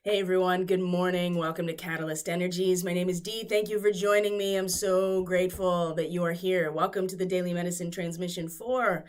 Hey everyone, good morning. Welcome to Catalyst Energies. My name is Dee. Thank you for joining me. I'm so grateful that you are here. Welcome to the Daily Medicine Transmission for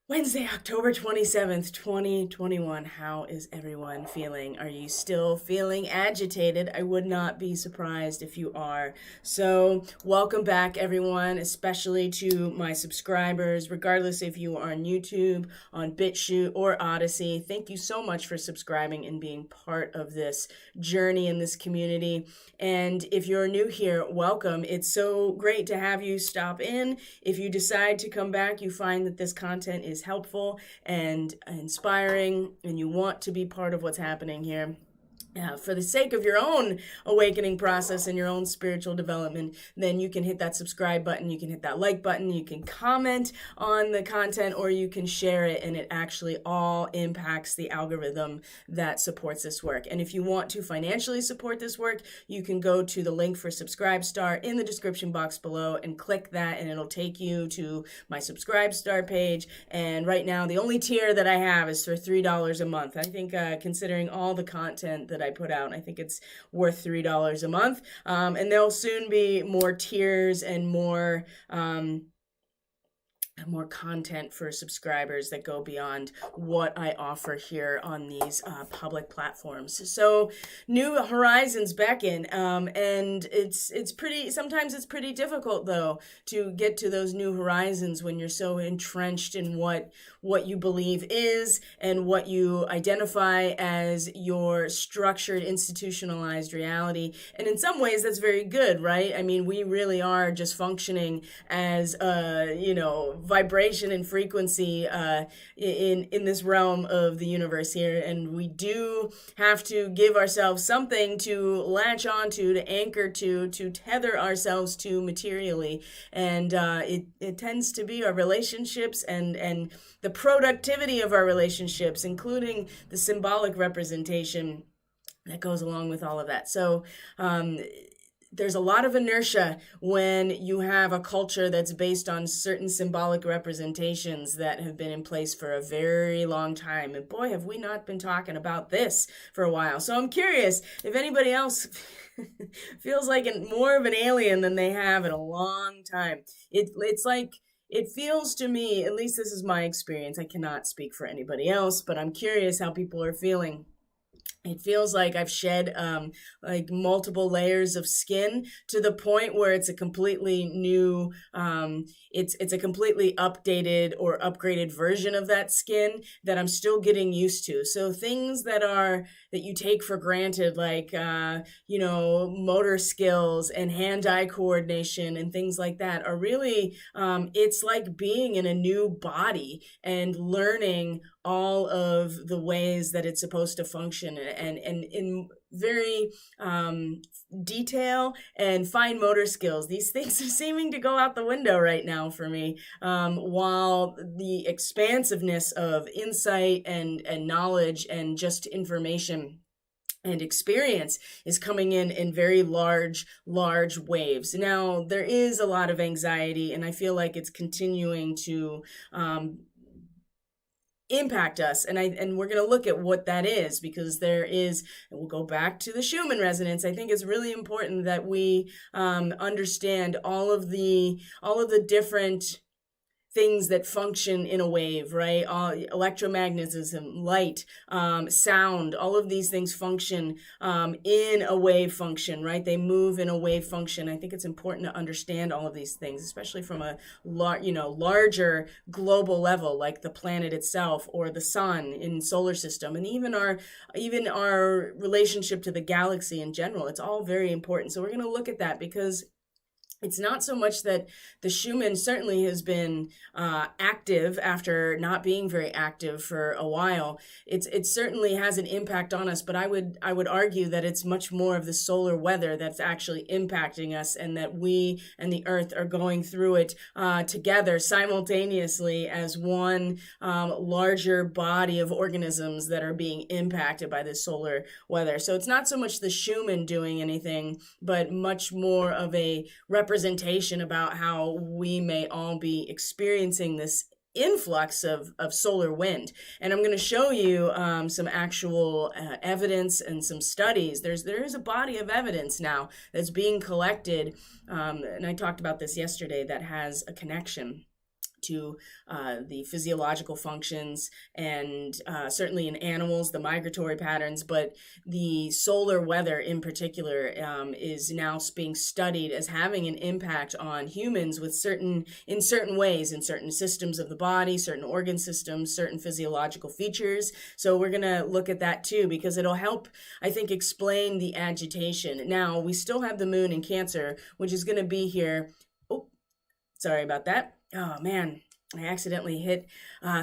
Wednesday, October 27th, 2021. How is everyone feeling? Are you still feeling agitated? I would not be surprised if you are. So, welcome back, everyone, especially to my subscribers, regardless if you are on YouTube, on BitChute, or Odysee. Thank you so much for subscribing and being part of this journey in this community. And if you're new here, welcome. It's so great to have you stop in. If you decide to come back, you find that this content is helpful and inspiring, and you want to be part of what's happening here. For the sake of your own awakening process and your own spiritual development, then you can hit that subscribe button, you can hit that like button, you can comment on the content, or you can share it, and it actually all impacts the algorithm that supports this work. And if you want to financially support this work, you can go to the link for Subscribe Star in the description box below and click that, and it'll take you to my Subscribe Star page. And right now, the only tier that I have is for $3 a month. I think considering all the content that I put out, I think it's worth $3 a month. And there'll soon be more tiers and more content for subscribers that go beyond what I offer here on these public platforms. So new horizons beckon, and it's pretty, sometimes it's pretty difficult though to get to those new horizons when you're so entrenched in what you believe is and what you identify as your structured, institutionalized reality. And in some ways that's very good, right? I mean, we really are just functioning as vibration and frequency in this realm of the universe here, and we do have to give ourselves something to latch onto, to anchor to tether ourselves to materially, and it tends to be our relationships and the productivity of our relationships, including the symbolic representation that goes along with all of that. So there's a lot of inertia when you have a culture that's based on certain symbolic representations that have been in place for a very long time. And boy, have we not been talking about this for a while. So I'm curious if anybody else feels like more of an alien than they have in a long time. It's like, it feels to me, at least this is my experience, I cannot speak for anybody else, but I'm curious how people are feeling. It feels like I've shed like multiple layers of skin to the point where it's a completely new, it's a completely updated or upgraded version of that skin that I'm still getting used to. So things that you take for granted, like motor skills and hand-eye coordination and things like that, are really it's like being in a new body and learning all of the ways that it's supposed to function, and in very detail and fine motor skills. These things are seeming to go out the window right now for me, while the expansiveness of insight and knowledge and just information and experience is coming in very large waves. Now, there is a lot of anxiety, and I feel like it's continuing to impact us, and we're going to look at what that is, because there is, and we'll go back to the Schumann resonance. I think it's really important that we understand all of the different things that function in a wave, right? Electromagnetism, light, sound, all of these things function in a wave function, right? They move in a wave function. I think it's important to understand all of these things, especially from a larger global level, like the planet itself or the sun in solar system, and even our relationship to the galaxy in general. It's all very important. So we're going to look at that, because it's not so much that the Schumann certainly has been active after not being very active for a while. It certainly has an impact on us, but I would argue that it's much more of the solar weather that's actually impacting us, and that we and the Earth are going through it together simultaneously as one larger body of organisms that are being impacted by this solar weather. So it's not so much the Schumann doing anything, but much more of a representation about how we may all be experiencing this influx of solar wind. And I'm going to show you some actual evidence and some studies. There is a body of evidence now that's being collected, and I talked about this yesterday, that has a connection to the physiological functions and certainly in animals, the migratory patterns, but the solar weather in particular is now being studied as having an impact on humans with in certain ways, in certain systems of the body, certain organ systems, certain physiological features. So we're going to look at that too, because it'll help, I think, explain the agitation. Now, we still have the moon in Cancer, which is going to be here. Oh, sorry about that. Oh man, I accidentally hit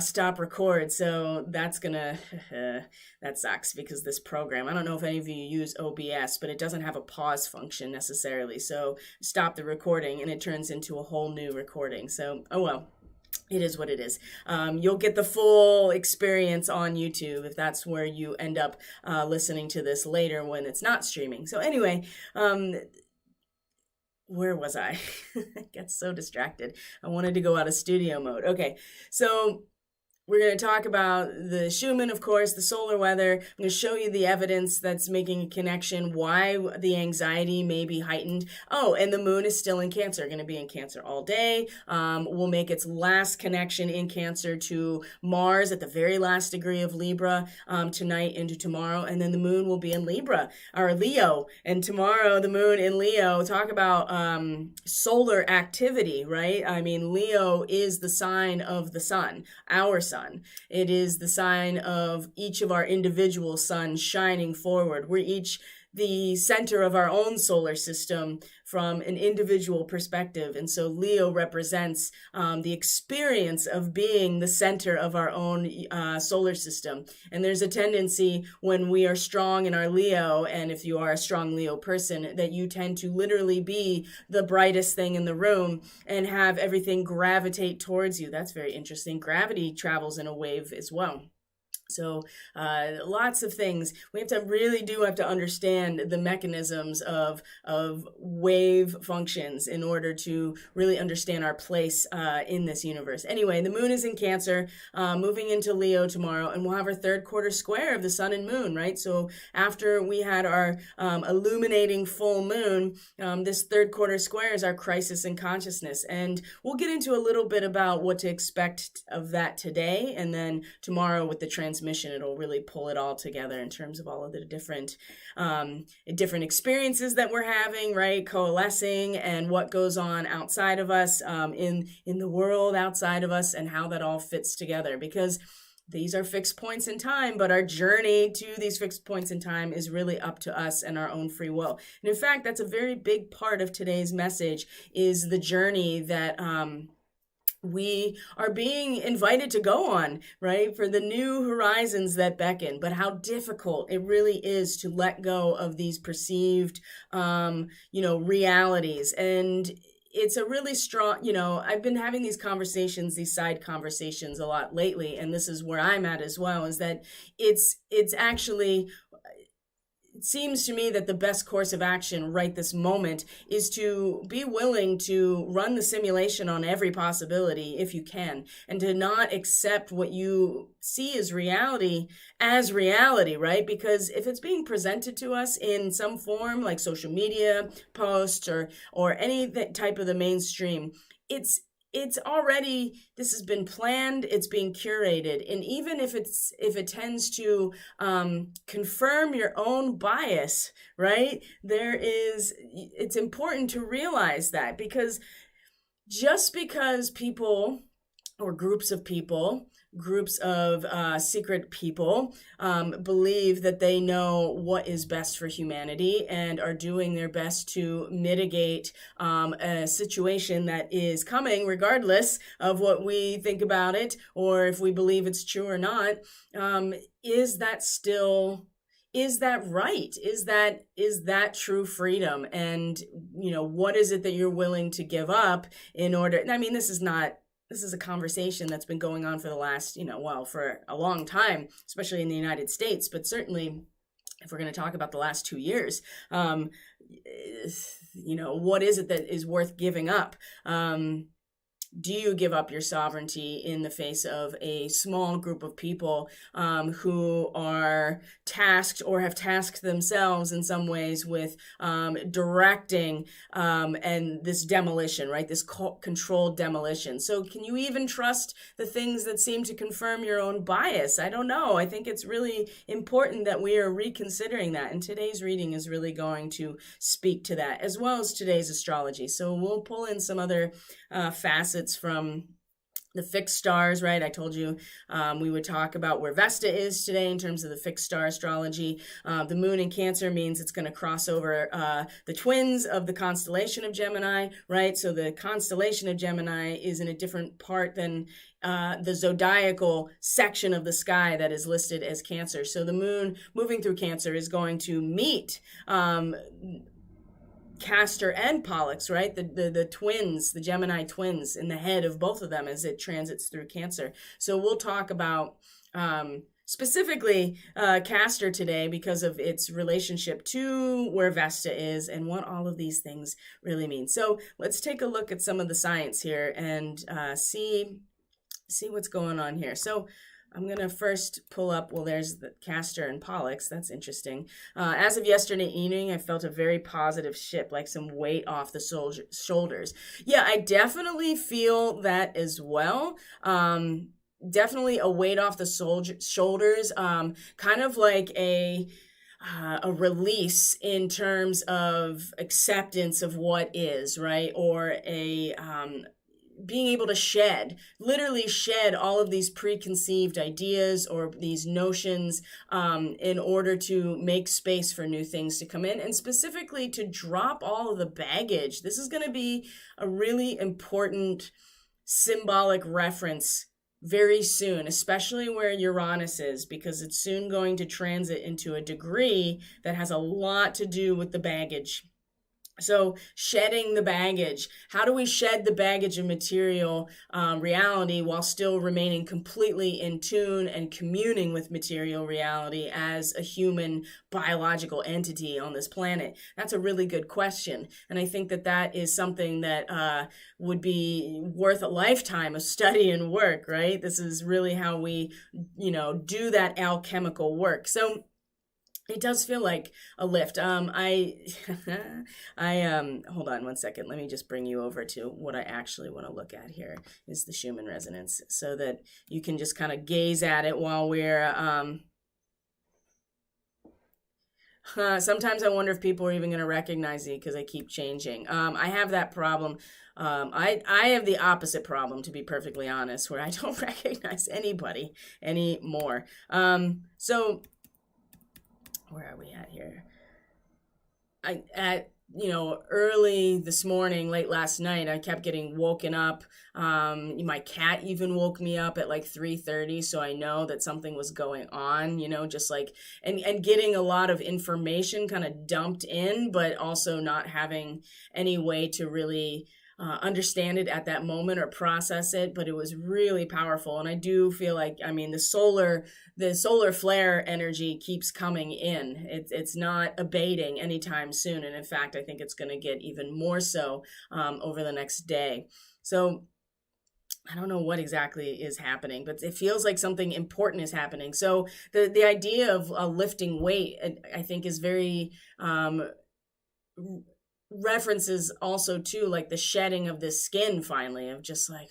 stop record, so that's gonna, that sucks, because this program, I don't know if any of you use OBS, but it doesn't have a pause function necessarily, so stop the recording and it turns into a whole new recording, so oh well. It is what it is. You'll get the full experience on YouTube if that's where you end up listening to this later when it's not streaming. So anyway, where was I? I got so distracted. I wanted to go out of studio mode. Okay, so we're going to talk about the Schumann, of course, the solar weather. I'm going to show you the evidence that's making a connection, why the anxiety may be heightened. Oh, and the moon is still in Cancer, going to be in Cancer all day. We'll make its last connection in Cancer to Mars at the very last degree of Libra tonight into tomorrow. And then the moon will be in Libra, or Leo. And tomorrow, the moon in Leo. Talk about solar activity, right? I mean, Leo is the sign of the sun, our sun. It is the sign of each of our individual suns shining forward. We're each the center of our own solar system from an individual perspective. And so Leo represents the experience of being the center of our own solar system. And there's a tendency when we are strong in our Leo, and if you are a strong Leo person, that you tend to literally be the brightest thing in the room and have everything gravitate towards you. That's very interesting. Gravity travels in a wave as well. So lots of things. We have to understand the mechanisms of wave functions in order to really understand our place in this universe. Anyway, the moon is in Cancer, moving into Leo tomorrow, and we'll have our third quarter square of the sun and moon, right? So after we had our illuminating full moon, this third quarter square is our crisis in consciousness. And we'll get into a little bit about what to expect of that today, and then tomorrow with the transmission, it'll really pull it all together in terms of all of the different experiences that we're having, right? Coalescing, and what goes on outside of us, in the world outside of us, and how that all fits together. Because these are fixed points in time, but our journey to these fixed points in time is really up to us and our own free will. And in fact, that's a very big part of today's message, is the journey that we are being invited to go on, right? For the new horizons that beckon, but how difficult it really is to let go of these perceived, realities. And it's a really strong, I've been having these conversations, these side conversations a lot lately, and this is where I'm at as well, is that it's actually, it seems to me that the best course of action right this moment is to be willing to run the simulation on every possibility if you can, and to not accept what you see as reality, right? Because if it's being presented to us in some form, like social media posts or any type of the mainstream, it's already, this has been planned, it's being curated. And even if it tends to confirm your own bias, right? It's important to realize that, because just because people or groups of secret people believe that they know what is best for humanity and are doing their best to mitigate a situation that is coming, regardless of what we think about it or if we believe it's true or not, is that right? Is that true freedom? And what is it that you're willing to give up in order? I mean, this is a conversation that's been going on for the last, for a long time, especially in the United States, but certainly if we're going to talk about the last 2 years, what is it that is worth giving up? do you give up your sovereignty in the face of a small group of people who are tasked or have tasked themselves in some ways with directing and this demolition, right? This controlled demolition. So can you even trust the things that seem to confirm your own bias? I don't know. I think it's really important that we are reconsidering that. And today's reading is really going to speak to that, as well as today's astrology. So we'll pull in some other facets from the fixed stars, right? I told you we would talk about where Vesta is today in terms of the fixed star astrology. The moon in Cancer means it's going to cross over the twins of the constellation of Gemini, right? So the constellation of Gemini is in a different part than the zodiacal section of the sky that is listed as Cancer. So the moon moving through Cancer is going to meet Castor and Pollux, right? The twins, the Gemini twins in the head of both of them as it transits through Cancer. So we'll talk about specifically Castor today because of its relationship to where Vesta is and what all of these things really mean. So let's take a look at some of the science here and see what's going on here. So I'm going to first pull up, well, there's the Castor and Pollux. That's interesting. As of yesterday evening, I felt a very positive shift, like some weight off the shoulders. Yeah, I definitely feel that as well. Definitely a weight off the shoulders, kind of like a release in terms of acceptance of what is, right? Or a being able to literally shed all of these preconceived ideas or these notions in order to make space for new things to come in, and specifically to drop all of the baggage. This is going to be a really important symbolic reference very soon, especially where Uranus is, because it's soon going to transit into a degree that has a lot to do with the baggage. So shedding the baggage. How do we shed the baggage of material reality while still remaining completely in tune and communing with material reality as a human biological entity on this planet? That's a really good question. And I think that that is something that would be worth a lifetime of study and work, right? This is really how we, do that alchemical work. So it does feel like a lift. Hold on one second. Let me just bring you over to what I actually want to look at here is the Schumann resonance, so that you can just kind of gaze at it while we're, sometimes I wonder if people are even going to recognize me because I keep changing. I have that problem. I have the opposite problem, to be perfectly honest, where I don't recognize anybody anymore. So where are we at here? Early this morning, late last night, I kept getting woken up. My cat even woke me up at like 3:30, so I know that something was going on, just like, and getting a lot of information kind of dumped in, but also not having any way to really understand it at that moment or process it. But it was really powerful, and I do feel like, the solar flare energy keeps coming in. It's not abating anytime soon, and in fact, I think it's going to get even more so over the next day. So I don't know what exactly is happening, but it feels like something important is happening. So the idea of lifting weight, I think, is very references also to like the shedding of this skin finally, of just like,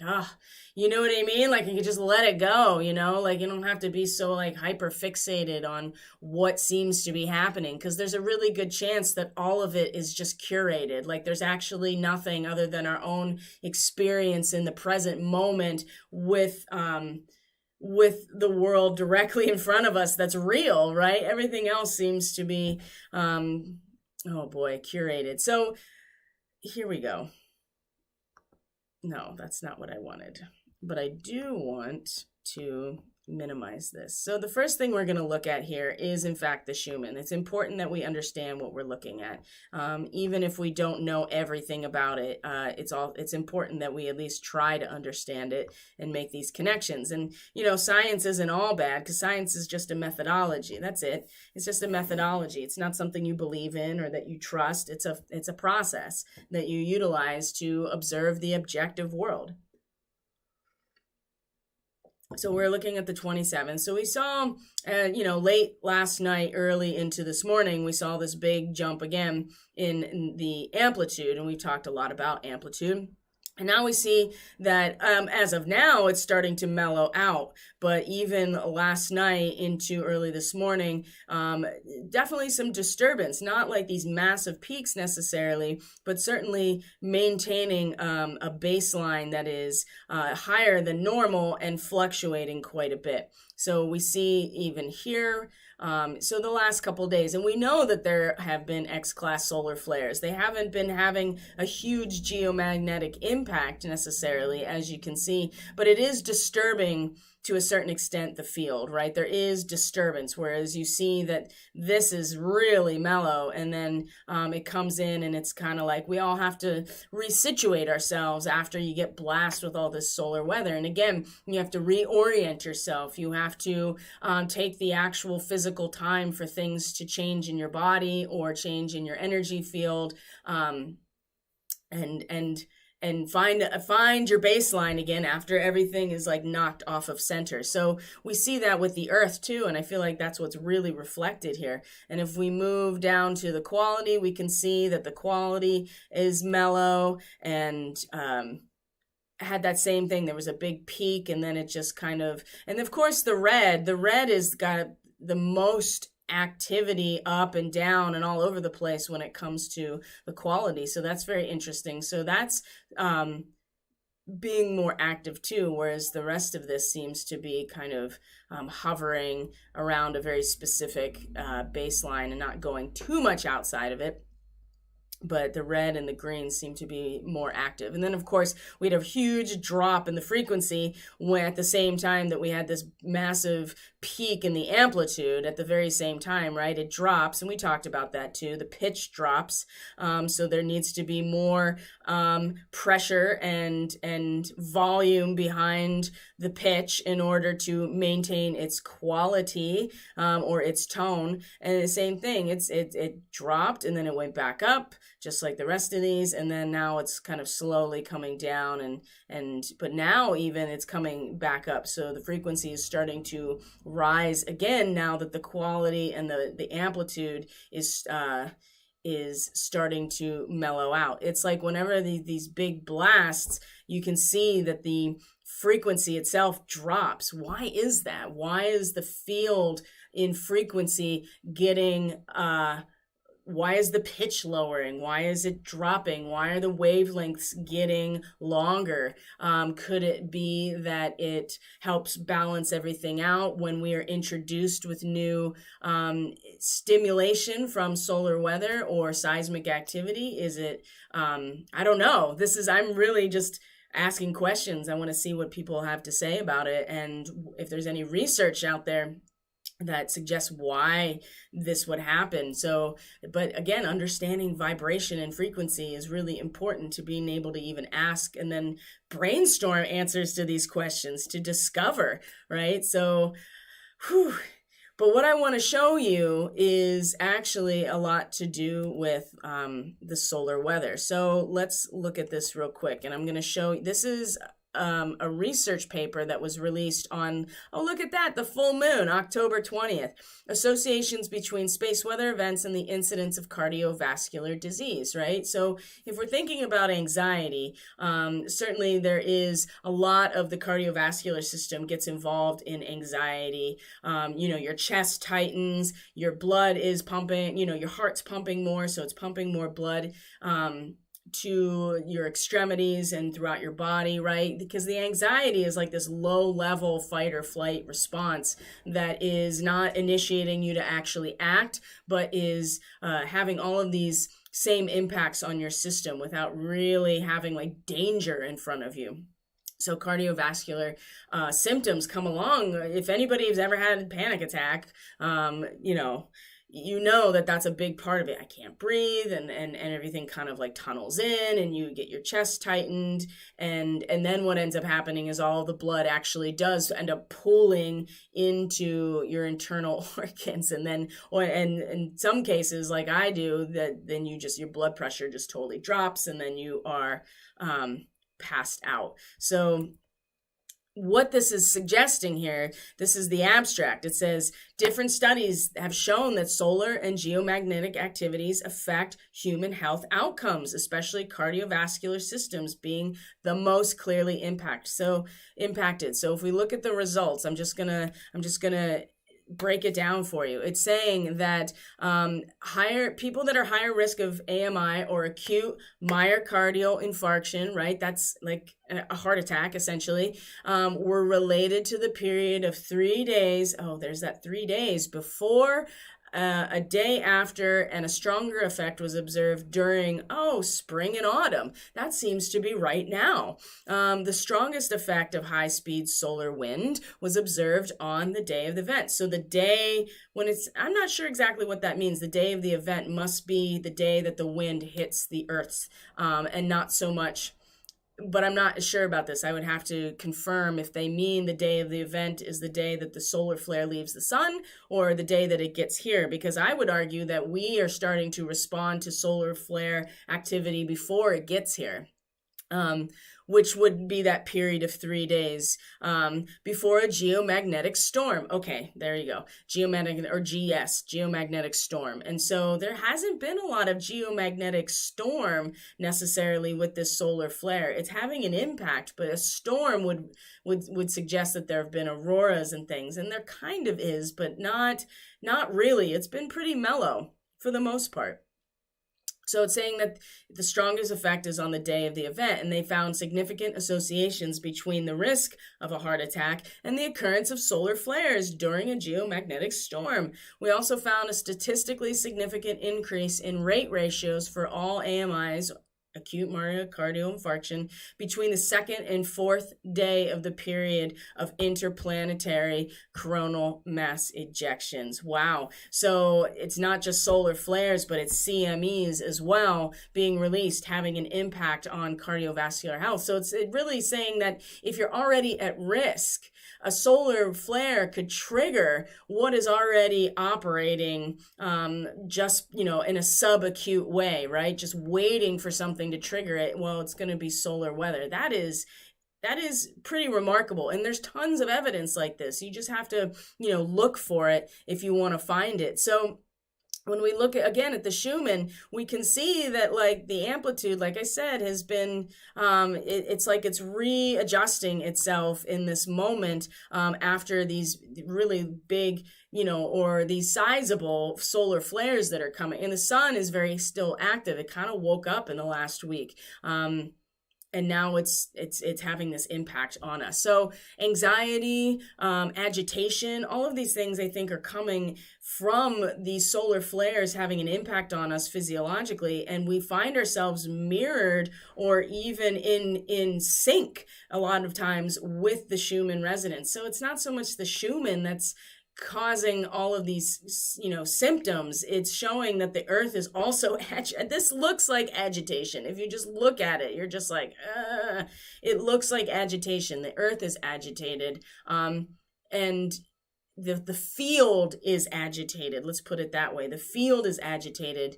you know what I mean? Like, you can just let it go, like you don't have to be so like hyper fixated on what seems to be happening, because there's a really good chance that all of it is just curated. Like, there's actually nothing other than our own experience in the present moment with the world directly in front of us that's real, right? Everything else seems to be curated. So here we go. No, that's not what I wanted, but I do want to minimize this. So the first thing we're going to look at here is, in fact, the Schumann. It's important that we understand what we're looking at. Even if we don't know everything about it, it's important that we at least try to understand it and make these connections. And, science isn't all bad, because science is just a methodology. That's it. It's just a methodology. It's not something you believe in or that you trust. It's a process that you utilize to observe the objective world. So we're looking at the 27th. So we saw, late last night, early into this morning, we saw this big jump again in the amplitude, and we've talked a lot about amplitude. And now we see that as of now, it's starting to mellow out. But even last night into early this morning, definitely some disturbance. Not like these massive peaks necessarily, but certainly maintaining a baseline that is higher than normal and fluctuating quite a bit. So we see even here, so the last couple of days, and we know that there have been X-class solar flares. They haven't been having a huge geomagnetic impact necessarily, as you can see, but it is disturbing to a certain extent the field, right? There is disturbance, whereas you see that this is really mellow, and then it comes in and it's kind of like we all have to resituate ourselves after you get blasted with all this solar weather. And again, you have to reorient yourself. You have to take the actual physical time for things to change in your body or change in your energy field, and find your baseline again after everything is like knocked off of center. So we see that with the earth too, and I feel like that's what's really reflected here. And if we move down to the quality, we can see that the quality is mellow and had that same thing. There was a big peak, and then it just kind of, and of course the red has got the most activity up and down and all over the place when it comes to the quality. So that's very interesting. So that's being more active too, whereas the rest of this seems to be kind of hovering around a very specific baseline and not going too much outside of it. But the red and the green seem to be more active. And then, of course, we had a huge drop in the frequency when at the same time that we had this massive peak in the amplitude at the very same time, right? It drops, and we talked about that too. The pitch drops, so there needs to be more pressure and volume behind the pitch in order to maintain its quality or its tone. And the same thing, it dropped and then it went back up, just like the rest of these, and then now it's kind of slowly coming down, but now even it's coming back up. So the frequency is starting to rise again now that the quality and the amplitude is starting to mellow out. It's like whenever these big blasts, you can see that the frequency itself drops. Why is that? Why is the field in frequency getting why is the pitch lowering? Why is it dropping? Why are the wavelengths getting longer? Could it be that it helps balance everything out when we are introduced with new stimulation from solar weather or seismic activity? Is it, I don't know. I'm really just asking questions. I want to see what people have to say about it. And if there's any research out there that suggests why this would happen. So, but again, understanding vibration and frequency is really important to being able to even ask and then brainstorm answers to these questions to discover, right? So, But what I want to show you is actually a lot to do with the solar weather. So let's look at this real quick. And I'm going to show you, this is a research paper that was released on, oh, look at that, the full moon, October 20th. Associations between space weather events and the incidence of cardiovascular disease, right? So if we're thinking about anxiety, certainly there is a lot of the cardiovascular system gets involved in anxiety. Your chest tightens, your blood is pumping, your heart's pumping more, so it's pumping more blood to your extremities and throughout your body, right? Because the anxiety is like this low level fight or flight response that is not initiating you to actually act, but is having all of these same impacts on your system without really having like danger in front of you. So cardiovascular symptoms come along. If anybody has ever had a panic attack, you know that that's a big part of it. I can't breathe, and everything kind of like tunnels in, and you get your chest tightened, and then what ends up happening is all the blood actually does end up pooling into your internal organs, and then, and in some cases, like I do, that then your blood pressure just totally drops, and then you are passed out. So what this is suggesting here, this is the abstract. It says different studies have shown that solar and geomagnetic activities affect human health outcomes, especially cardiovascular systems being the most clearly impacted. So if we look at the results, I'm just gonna break it down for you. It's saying that people that are higher risk of AMI or acute myocardial infarction, right? That's like a heart attack, essentially, were related to the period of 3 days. Oh, there's that 3 days before, a day after, and a stronger effect was observed during, spring and autumn. That seems to be right now. The strongest effect of high-speed solar wind was observed on the day of the event. So the day when I'm not sure exactly what that means. The day of the event must be the day that the wind hits the Earth, and not so much. But I'm not sure about this. I would have to confirm if they mean the day of the event is the day that the solar flare leaves the sun or the day that it gets here, because I would argue that we are starting to respond to solar flare activity before it gets here. Which would be that period of 3 days before a geomagnetic storm. Okay, there you go. Geomagnetic storm. And so there hasn't been a lot of geomagnetic storm necessarily with this solar flare. It's having an impact, but a storm would suggest that there have been auroras and things, and there kind of is, but not really. It's been pretty mellow for the most part. So it's saying that the strongest effect is on the day of the event, and they found significant associations between the risk of a heart attack and the occurrence of solar flares during a geomagnetic storm. We also found a statistically significant increase in rate ratios for all AMIs, acute myocardial infarction, between the second and fourth day of the period of interplanetary coronal mass ejections. Wow. So it's not just solar flares, but it's CMEs as well being released, having an impact on cardiovascular health. So it's really saying that if you're already at risk, a solar flare could trigger what is already operating just, in a subacute way, right? Just waiting for something to trigger it. Well, it's going to be solar weather. That is pretty remarkable. And there's tons of evidence like this. You just have to, look for it if you want to find it. So when we look at the Schumann, we can see that the amplitude, like I said, has been, it's like it's readjusting itself in this moment after these really big, or these sizable solar flares that are coming. And the sun is very still active. It kind of woke up in the last week. And now it's having this impact on us. So anxiety, agitation, all of these things I think are coming from these solar flares having an impact on us physiologically, and we find ourselves mirrored or even in sync a lot of times with the Schumann resonance. So it's not so much the Schumann that's causing all of these, symptoms. It's showing that the earth is also this looks like agitation. If you just look at it, you're just like, it looks like agitation. The earth is agitated. And the field is agitated. Let's put it that way. The field is agitated,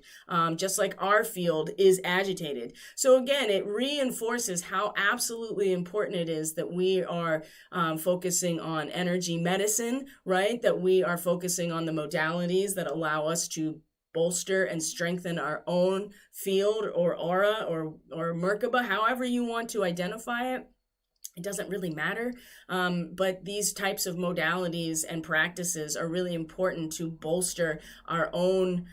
just like our field is agitated. So again, it reinforces how absolutely important it is that we are focusing on energy medicine, right? That we are focusing on the modalities that allow us to bolster and strengthen our own field or aura or Merkaba, however you want to identify it. It doesn't really matter, but these types of modalities and practices are really important to bolster our own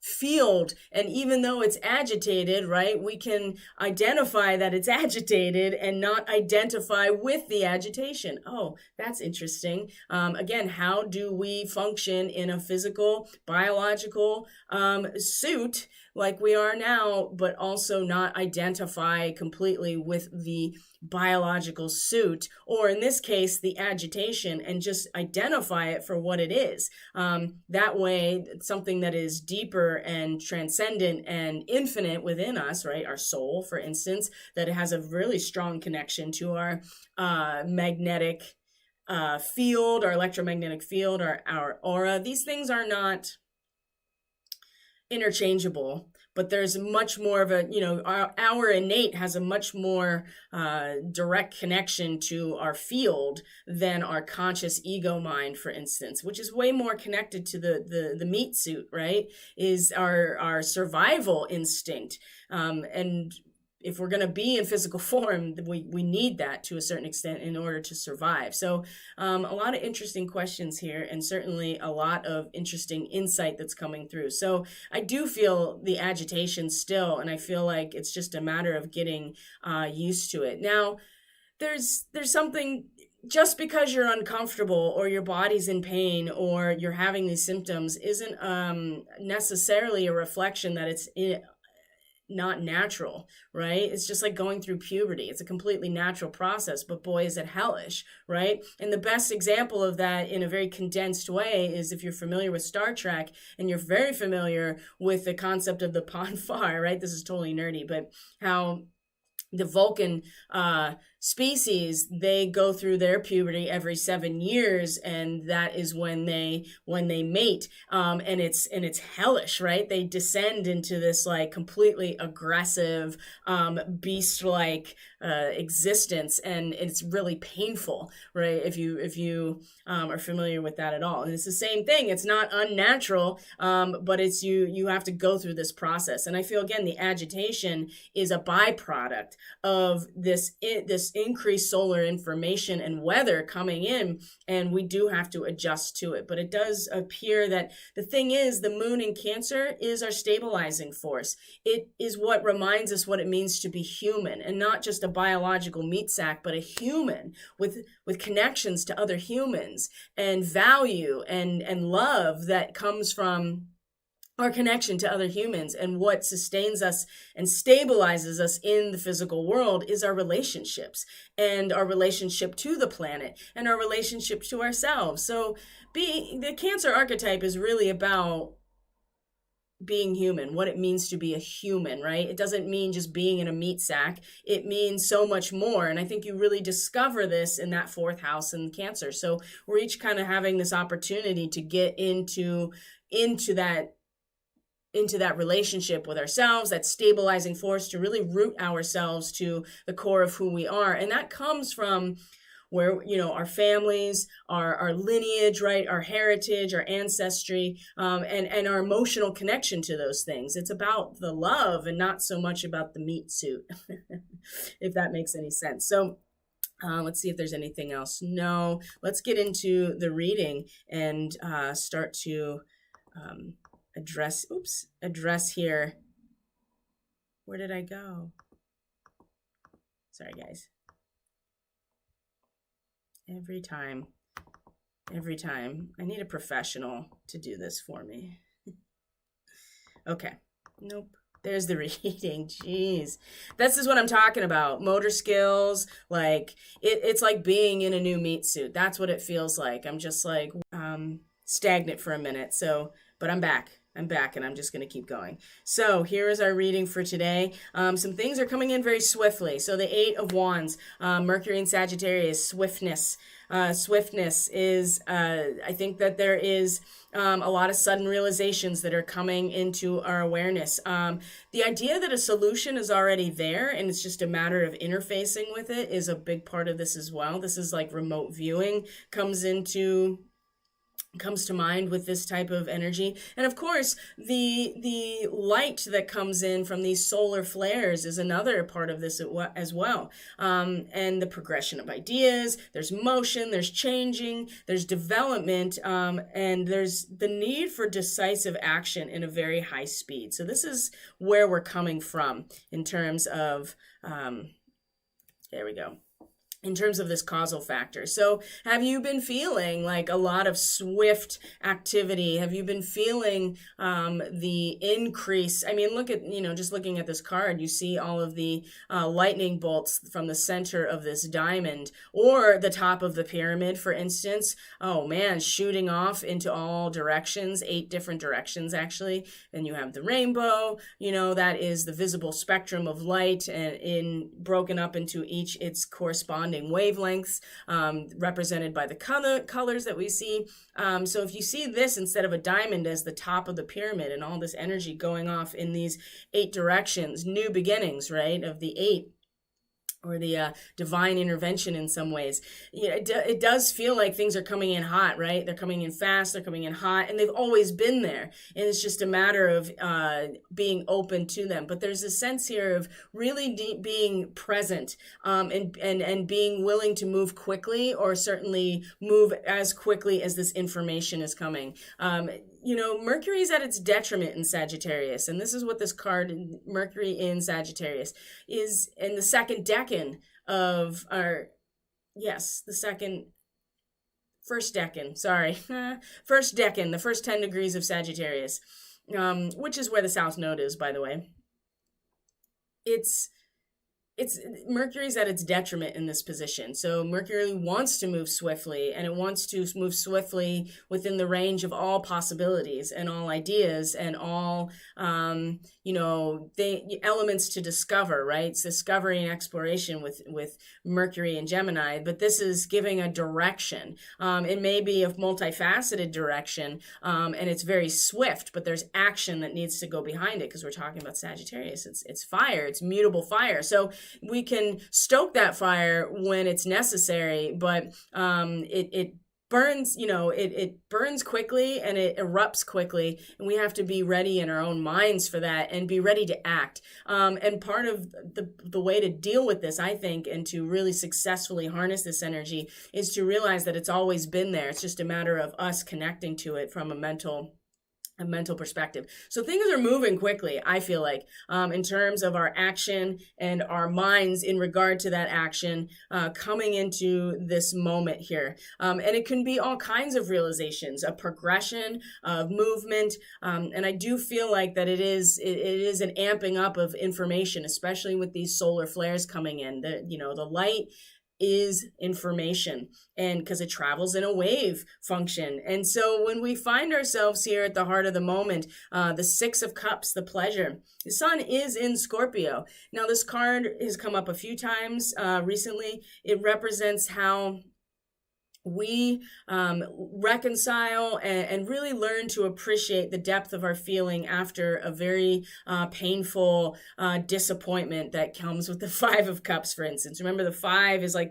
field. And even though it's agitated, right, we can identify that it's agitated and not identify with the agitation. Oh, that's interesting. Again, how do we function in a physical, biological suit like we are now, but also not identify completely with the biological suit, or in this case, the agitation, and just identify it for what it is. That way, something that is deeper and transcendent and infinite within us, right? Our soul, for instance, that has a really strong connection to our magnetic field, our electromagnetic field, our aura. These things are not interchangeable, but there's much more of a, our innate has a much more direct connection to our field than our conscious ego mind, for instance, which is way more connected to the meat suit, right? Is our survival instinct. And if we're going to be in physical form, we need that to a certain extent in order to survive. So a lot of interesting questions here, and certainly a lot of interesting insight that's coming through. So I do feel the agitation still, and I feel like it's just a matter of getting used to it. Now, there's something, just because you're uncomfortable or your body's in pain or you're having these symptoms isn't necessarily a reflection that it's not natural, right? It's just like going through puberty. It's a completely natural process, but boy, is it hellish, right? And the best example of that in a very condensed way is if you're familiar with Star Trek and you're very familiar with the concept of the pon farr, right? This is totally nerdy, but how the Vulcan species, they go through their puberty every 7 years, and that is when they mate, and it's hellish, right? They descend into this like completely aggressive beast-like existence, and it's really painful, right? If you are familiar with that at all. And it's the same thing. It's not unnatural, but it's you have to go through this process. And I feel, again, the agitation is a byproduct of this increased solar information and weather coming in, and we do have to adjust to it. But it does appear that the thing is, the moon in Cancer is our stabilizing force. It is what reminds us what it means to be human, and not just a biological meat sack, but a human with connections to other humans and value and love that comes from our connection to other humans. And what sustains us and stabilizes us in the physical world is our relationships, and our relationship to the planet, and our relationship to ourselves. So the Cancer archetype is really about being human, what it means to be a human, right? It doesn't mean just being in a meat sack. It means so much more. And I think you really discover this in that 4th house in Cancer. So we're each kind of having this opportunity to get into that relationship with ourselves, that stabilizing force, to really root ourselves to the core of who we are. And that comes from where, our families, our lineage, right? Our heritage, our ancestry, and our emotional connection to those things. It's about the love and not so much about the meat suit, if that makes any sense. So let's see if there's anything else. No, let's get into the reading and start to address here. Where did I go? Sorry, guys. Every time. I need a professional to do this for me. Okay. Nope. There's the reading. Jeez. This is what I'm talking about. Motor skills. Like, it's like being in a new meat suit. That's what it feels like. I'm just like stagnant for a minute. So, but I'm back, and I'm just going to keep going. So here is our reading for today. Some things are coming in very swiftly. So the 8 of Wands, Mercury in Sagittarius, swiftness. Swiftness is, I think that there is a lot of sudden realizations that are coming into our awareness. The idea that a solution is already there and it's just a matter of interfacing with it is a big part of this as well. This is like remote viewing comes to mind with this type of energy. And of course, the light that comes in from these solar flares is another part of this as well. And the progression of ideas, there's motion, there's changing, there's development, and there's the need for decisive action in a very high speed. So this is where we're coming from in terms of, there we go. In terms of this causal factor. So have you been feeling like a lot of swift activity? Have you been feeling the increase? I mean, look at, just looking at this card, you see all of the lightning bolts from the center of this diamond, or the top of the pyramid, for instance. Oh man, shooting off into all directions, 8 different directions actually. Then you have the rainbow, that is the visible spectrum of light, and broken up into each its corresponding corresponding wavelengths, represented by the colors that we see. So if you see this instead of a diamond as the top of the pyramid and all this energy going off in these 8 directions, new beginnings, right, of the 8, or the divine intervention in some ways. It does feel like things are coming in hot, right? They're coming in fast, they're coming in hot, and they've always been there. And it's just a matter of being open to them. But there's a sense here of really being present, and being willing to move quickly, or certainly move as quickly as this information is coming. Mercury is at its detriment in Sagittarius, and this is what this card, Mercury in Sagittarius, is in the second decan of our, first decan, the first 10 degrees of Sagittarius, which is where the South Node is, by the way. Mercury's at its detriment in this position. So Mercury wants to move swiftly, and it wants to move swiftly within the range of all possibilities and all ideas and all, the elements to discover, right? It's discovery and exploration with Mercury and Gemini, but this is giving a direction. It may be a multifaceted direction, and it's very swift, but there's action that needs to go behind it, because we're talking about Sagittarius. It's fire, it's mutable fire. So we can stoke that fire when it's necessary, but it burns, it burns quickly and it erupts quickly, and we have to be ready in our own minds for that and be ready to act. And part of the way to deal with this, I think, and to really successfully harness this energy is to realize that it's always been there. It's just a matter of us connecting to it from a mental perspective. So things are moving quickly, I feel like, in terms of our action and our minds in regard to that action, coming into this moment here. And it can be all kinds of realizations, a progression of movement. And I do feel like that it is an amping up of information, especially with these solar flares coming in. The light is information, and because it travels in a wave function. And so when we find ourselves here at the heart of the moment, the 6 of Cups, the pleasure, the sun is in Scorpio. Now this card has come up a few times recently. It represents how we reconcile and really learn to appreciate the depth of our feeling after a very painful disappointment that comes with the 5 of Cups, for instance. Remember, the 5 is like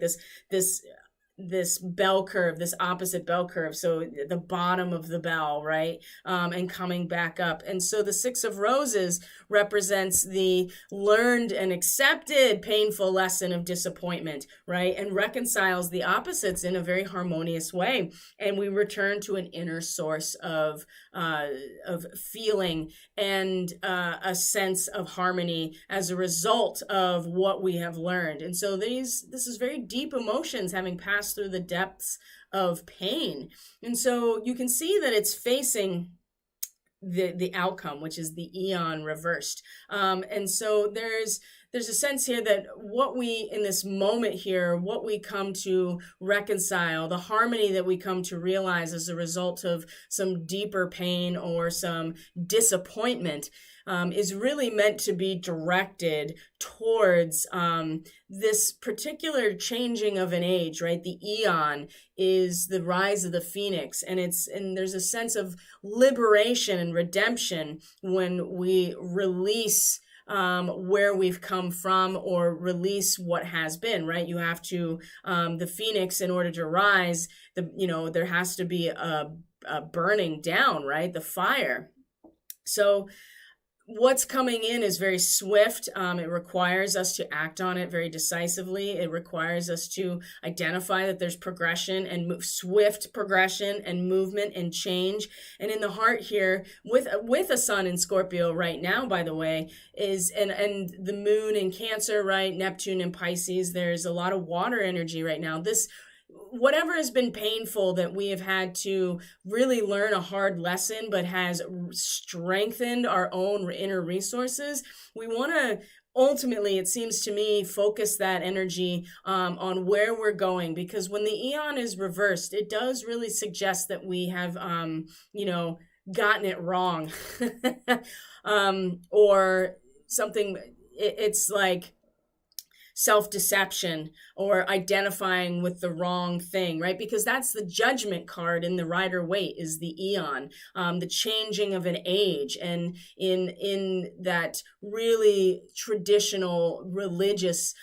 this bell curve, this opposite bell curve. So the bottom of the bell, right? And coming back up. And so the 6 of Roses represents the learned and accepted painful lesson of disappointment, right? And reconciles the opposites in a very harmonious way. And we return to an inner source of feeling and a sense of harmony as a result of what we have learned. And so this is very deep emotions having passed through the depths of pain. And so you can see that it's facing the outcome, which is the eon reversed. And so there's a sense here that what we, in this moment here, what we come to reconcile, the harmony that we come to realize as a result of some deeper pain or some disappointment, is really meant to be directed towards this particular changing of an age, right? The eon is the rise of the phoenix, and there's a sense of liberation and redemption when we release where we've come from, or release what has been, right? You have to, the phoenix, in order to rise, there has to be a burning down, right? The fire. So what's coming in is very swift. It requires us to act on it very decisively. It requires us to identify that there's progression and swift progression and movement and change. And in the heart here, with a sun in Scorpio right now, by the way, is and the moon in Cancer, right? Neptune in Pisces. There's a lot of water energy right now. Whatever has been painful that we have had to really learn a hard lesson, but has strengthened our own inner resources, we want to ultimately, it seems to me, focus that energy on where we're going. Because when the eon is reversed, it does really suggest that we have, gotten it wrong. Or something, it's like self-deception or identifying with the wrong thing, right? Because that's the judgment card in the Rider-Waite, is the eon, the changing of an age. And in that really traditional religious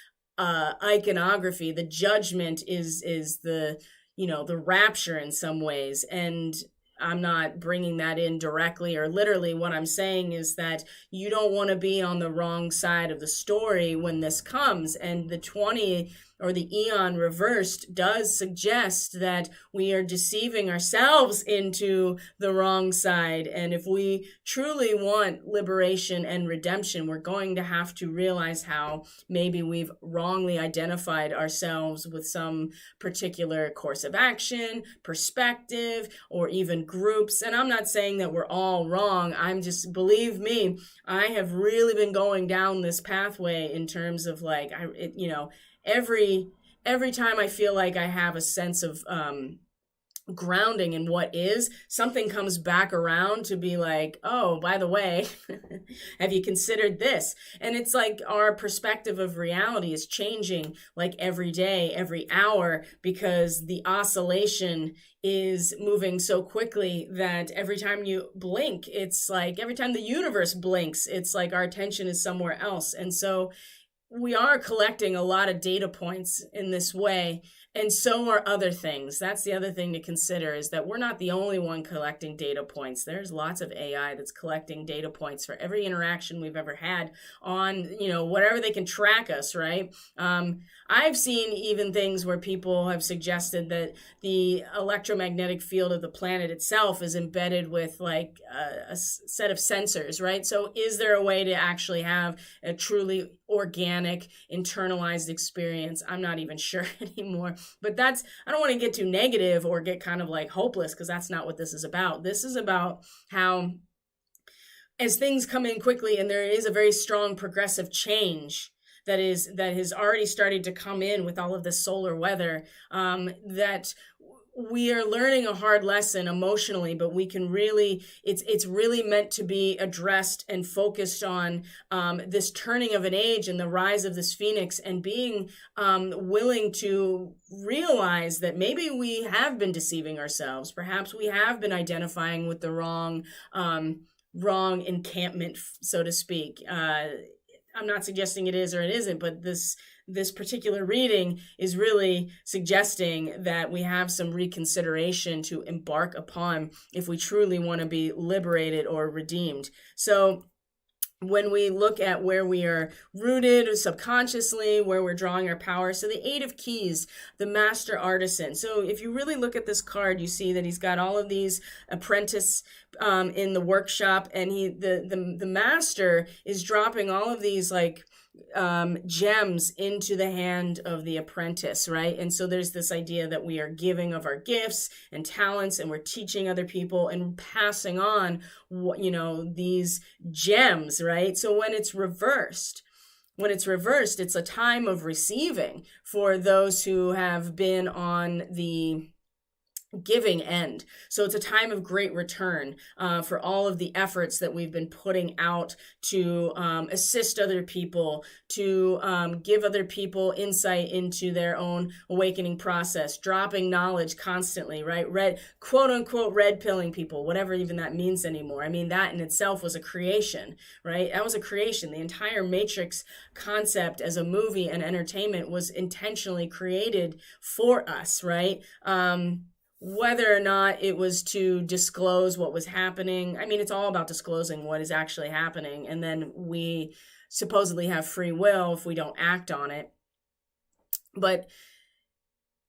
iconography, the judgment is the, you know, the rapture in some ways. And I'm not bringing that in directly or literally. What I'm saying is that you don't want to be on the wrong side of the story when this comes. And the 20 or the eon reversed does suggest that we are deceiving ourselves into the wrong side. And if we truly want liberation and redemption, we're going to have to realize how maybe we've wrongly identified ourselves with some particular course of action, perspective, or even groups. And I'm not saying that we're all wrong. I'm just, believe me, I have really been going down this pathway in terms of like, every time I feel like I have a sense of grounding in what is, something comes back around to be like, oh, by the way, have you considered this? And it's like our perspective of reality is changing like every day, every hour, because the oscillation is moving so quickly that every time you blink, it's like every time the universe blinks, it's like our attention is somewhere else. And so we are collecting a lot of data points in this way, and so are other things. That's the other thing to consider, is that we're not the only one collecting data points. There's lots of AI that's collecting data points for every interaction we've ever had on, whatever they can track us, right? I've seen even things where people have suggested that the electromagnetic field of the planet itself is embedded with like a set of sensors, right? So is there a way to actually have a truly organic, internalized experience? I'm not even sure anymore. But I don't want to get too negative or get kind of like hopeless, because that's not what this is about. This is about how, as things come in quickly, and there is a very strong progressive change that has already started to come in with all of this solar weather, that we are learning a hard lesson emotionally, but we can really, it's really meant to be addressed and focused on this turning of an age and the rise of this phoenix, and being willing to realize that maybe we have been deceiving ourselves. Perhaps we have been identifying with the wrong encampment, so to speak. I'm not suggesting it is or it isn't, but this particular reading is really suggesting that we have some reconsideration to embark upon if we truly want to be liberated or redeemed. So when we look at where we are rooted subconsciously, where we're drawing our power. So the 8 of Keys, the Master Artisan. So if you really look at this card, you see that he's got all of these apprentice in the workshop, and the master is dropping all of these like gems into the hand of the apprentice, right? And so there's this idea that we are giving of our gifts and talents, and we're teaching other people and passing on these gems, right? So when it's reversed, it's a time of receiving for those who have been on the giving end. So it's a time of great return for all of the efforts that we've been putting out to assist other people, to give other in insight into their own awakening process, dropping knowledge constantly, right? Quote unquote red pilling people, whatever even that means anymore. I mean, that in itself was a creation, right? That was a creation. The entire Matrix concept as a movie and entertainment was intentionally created for us, right? Whether or not it was to disclose what was happening. I mean, it's all about disclosing what is actually happening. And then we supposedly have free will if we don't act on it. But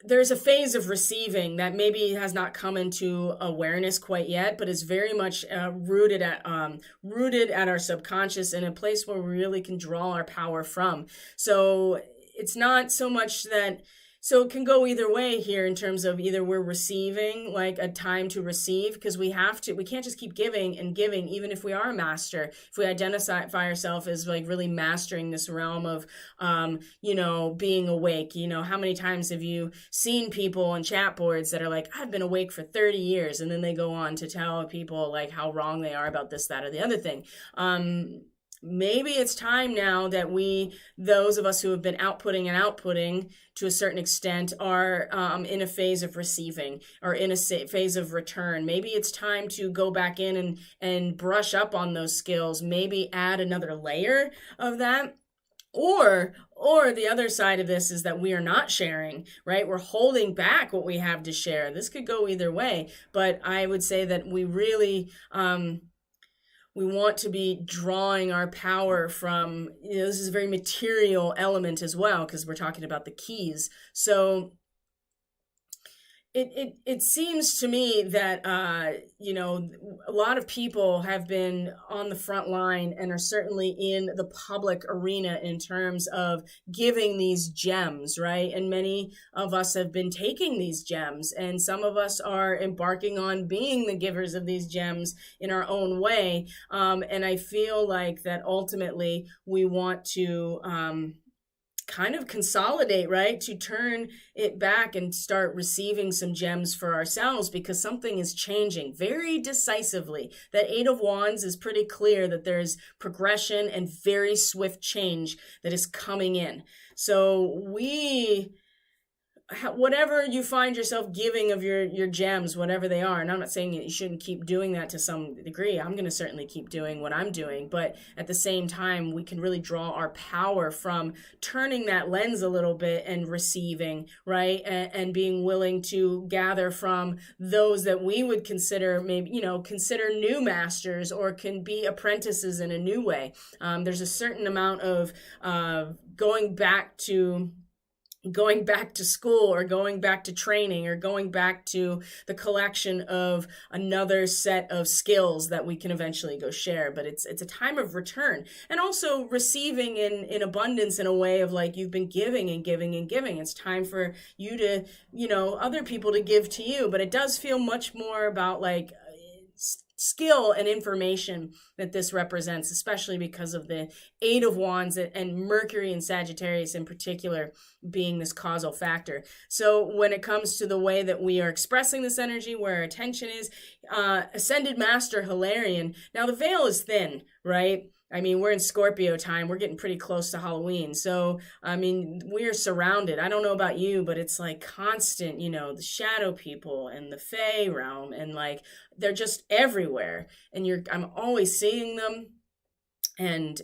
there's a phase of receiving that maybe has not come into awareness quite yet, but is very much rooted at our subconscious, in a place where we really can draw our power from. So it's not so much that... So it can go either way here, in terms of either we're receiving, like a time to receive, because we can't just keep giving and giving, even if we are a master. If we identify ourselves as like really mastering this realm of, being awake, how many times have you seen people on chat boards that are like, I've been awake for 30 years. And then they go on to tell people like how wrong they are about this, that, or the other thing. maybe it's time now that those of us who have been outputting to a certain extent, are in a phase of receiving, or in a phase of return. Maybe it's time to go back in and brush up on those skills, maybe add another layer of that. Or the other side of this is that we are not sharing, right? We're holding back what we have to share. This could go either way, but I would say that we really, we want to be drawing our power from, this is a very material element as well, because we're talking about the keys. So it seems to me that, a lot of people have been on the front line and are certainly in the public arena in terms of giving these gems, right? And many of us have been taking these gems, and some of us are embarking on being the givers of these gems in our own way. And I feel like that ultimately we want to, kind of consolidate, right? To turn it back and start receiving some gems for ourselves, because something is changing very decisively. That Eight of Wands is pretty clear that there's progression and very swift change that is coming in. So whatever you find yourself giving of your gems, whatever they are, and I'm not saying that you shouldn't keep doing that to some degree. I'm going to certainly keep doing what I'm doing, but at the same time, we can really draw our power from turning that lens a little bit and receiving, right? And being willing to gather from those that we would consider maybe, consider new masters, or can be apprentices in a new way. There's a certain amount of going back to school, or going back to training, or going back to the collection of another set of skills that we can eventually go share. But it's a time of return, and also receiving in abundance, in a way of like, you've been giving and giving and giving. It's time for you to, other people to give to you. But it does feel much more about like skill and information that this represents, especially because of the Eight of Wands and Mercury and Sagittarius in particular being this causal factor. So when it comes to the way that we are expressing this energy, where our attention is, Ascended Master Hilarion. Now the veil is thin, right? I mean, we're in Scorpio time. We're getting pretty close to Halloween. So, I mean, we're surrounded. I don't know about you, but it's like constant, the shadow people and the Fae realm, and like, they're just everywhere. And I'm always seeing them and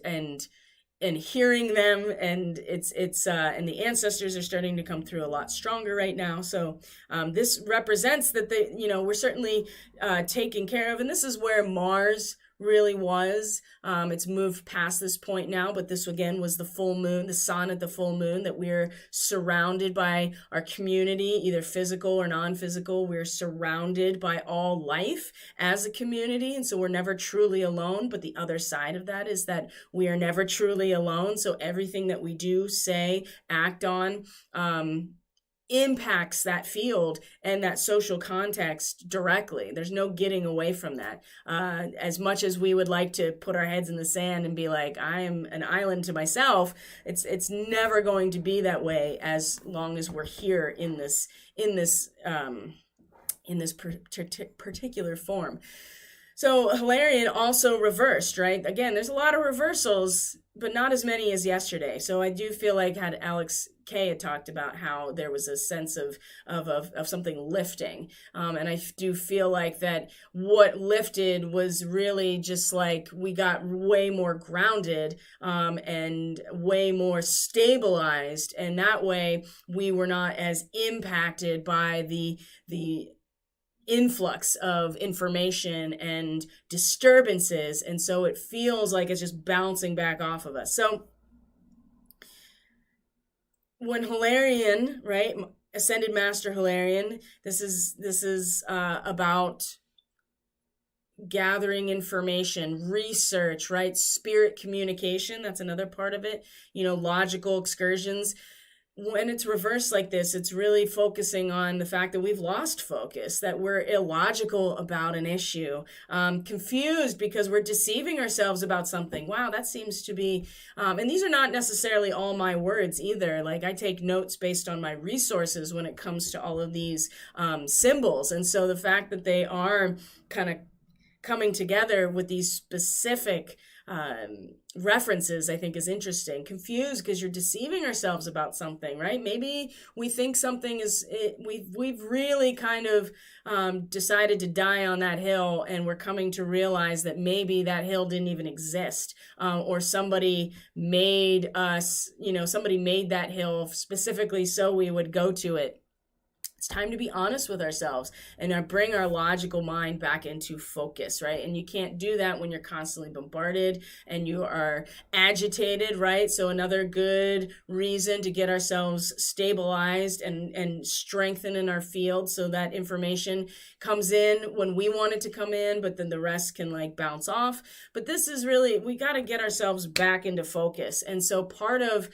hearing them, and it's and the ancestors are starting to come through a lot stronger right now. So this represents that we're certainly taken care of. And this is where Mars really was. It's moved past this point now, but this again was the full moon, the sun at the full moon, that we're surrounded by our community, either physical or non-physical. We're surrounded by all life as a community, and so we're never truly alone. But the other side of that is that we are never truly alone. So everything that we do, say, act on, impacts that field and that social context directly. There's no getting away from that. As much as we would like to put our heads in the sand and be like, I am an island to myself, it's never going to be that way as long as we're here in this particular form. So Hilarion also reversed, right? Again, there's a lot of reversals, but not as many as yesterday. So I do feel like had Alex K had talked about how there was a sense of something lifting. And I do feel like that what lifted was really just like we got way more grounded and way more stabilized. And that way we were not as impacted by the influx of information and disturbances, and so it feels like it's just bouncing back off of us. So when Hilarion, right, Ascended Master Hilarion, this is about gathering information, research, right, spirit communication. That's another part of it. Logical excursions. When it's reversed like this, it's really focusing on the fact that we've lost focus, that we're illogical about an issue, confused because we're deceiving ourselves about something. Wow, that seems to be, and these are not necessarily all my words either. Like, I take notes based on my resources when it comes to all of these symbols. And so the fact that they are kind of coming together with these specific references, I think, is interesting. Confused because you're deceiving ourselves about something, right? Maybe we think something is, we've really kind of decided to die on that hill, and we're coming to realize that maybe that hill didn't even exist, or somebody made us, somebody made that hill specifically so we would go to it. It's time to be honest with ourselves and bring our logical mind back into focus, right? And you can't do that when you're constantly bombarded and you are agitated, right? So another good reason to get ourselves stabilized and strengthen in our field so that information comes in when we want it to come in, but then the rest can like bounce off. But this is really, we got to get ourselves back into focus. And so part of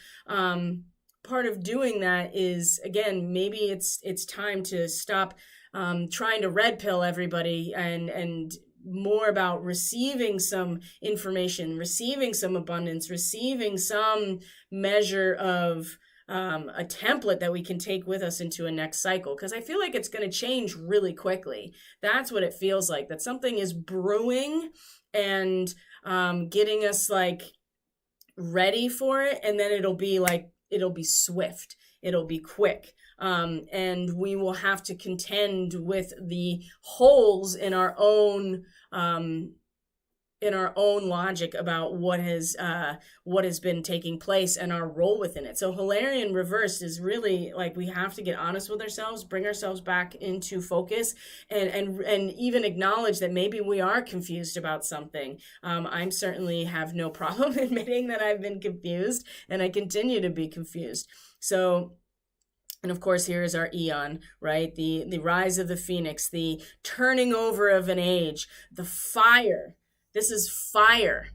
doing that is, again, maybe it's time to stop trying to red pill everybody and more about receiving some information, receiving some abundance, receiving some measure of a template that we can take with us into a next cycle. Because I feel like it's going to change really quickly. That's what it feels like, that something is brewing and getting us like ready for it. And then it'll be swift, it'll be quick, and we will have to contend with the holes in our own logic about what has been taking place and our role within it. So Hilarion reversed is really like, we have to get honest with ourselves, bring ourselves back into focus, and even acknowledge that maybe we are confused about something. I certainly have no problem admitting that I've been confused, and I continue to be confused. So, and of course, here is our eon, right? The rise of the phoenix, the turning over of an age, the fire. This is fire.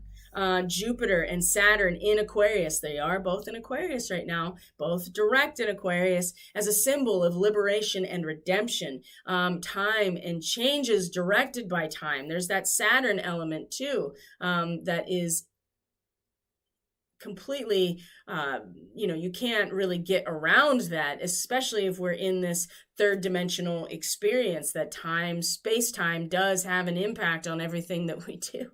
Jupiter and Saturn in Aquarius. They are both in Aquarius right now, both direct in Aquarius as a symbol of liberation and redemption, time and changes directed by time. There's that Saturn element too, that is completely, you can't really get around that, especially if we're in this third dimensional experience, that space-time does have an impact on everything that we do.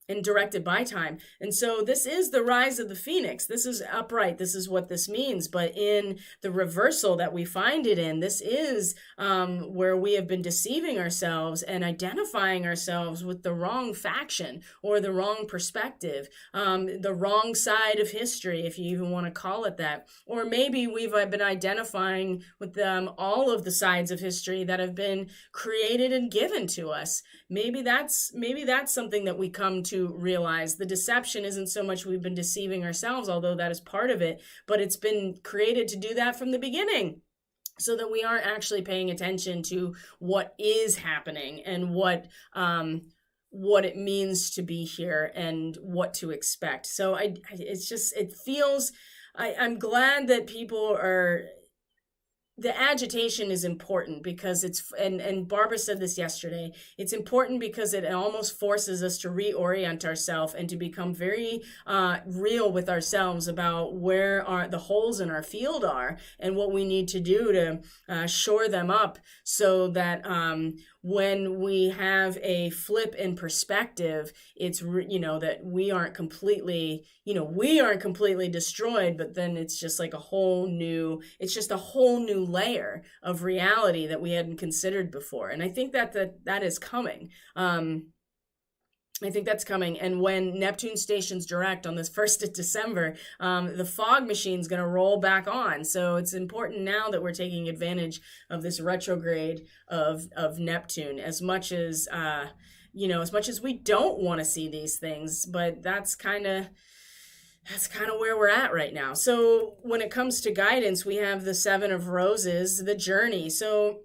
And directed by time. And so this is the rise of the phoenix. This is upright. This is what this means. But in the reversal that we find it in, this is where we have been deceiving ourselves and identifying ourselves with the wrong faction or the wrong perspective, the wrong side of history, if you even want to call it that. Or maybe we've been identifying with all of the sides of history that have been created and given to us. Maybe that's something that we come to realize. The deception isn't so much we've been deceiving ourselves, although that is part of it, but it's been created to do that from the beginning, so that we aren't actually paying attention to what is happening and what it means to be here and what to expect. So I'm glad that people are. The agitation is important because and Barbara said this yesterday, it's important because it almost forces us to reorient ourselves and to become very real with ourselves about where the holes in our field are and what we need to do to shore them up, so that when we have a flip in perspective, it's, that we aren't completely destroyed, but then it's just like a whole new layer of reality that we hadn't considered before. And I think that is coming. I think that's coming. And when Neptune stations direct on this 1st of December, the fog machine's going to roll back on. So it's important now that we're taking advantage of this retrograde of Neptune, as much as we don't want to see these things, but that's kind of where we're at right now. So when it comes to guidance, we have the 7 of Roses, the journey. So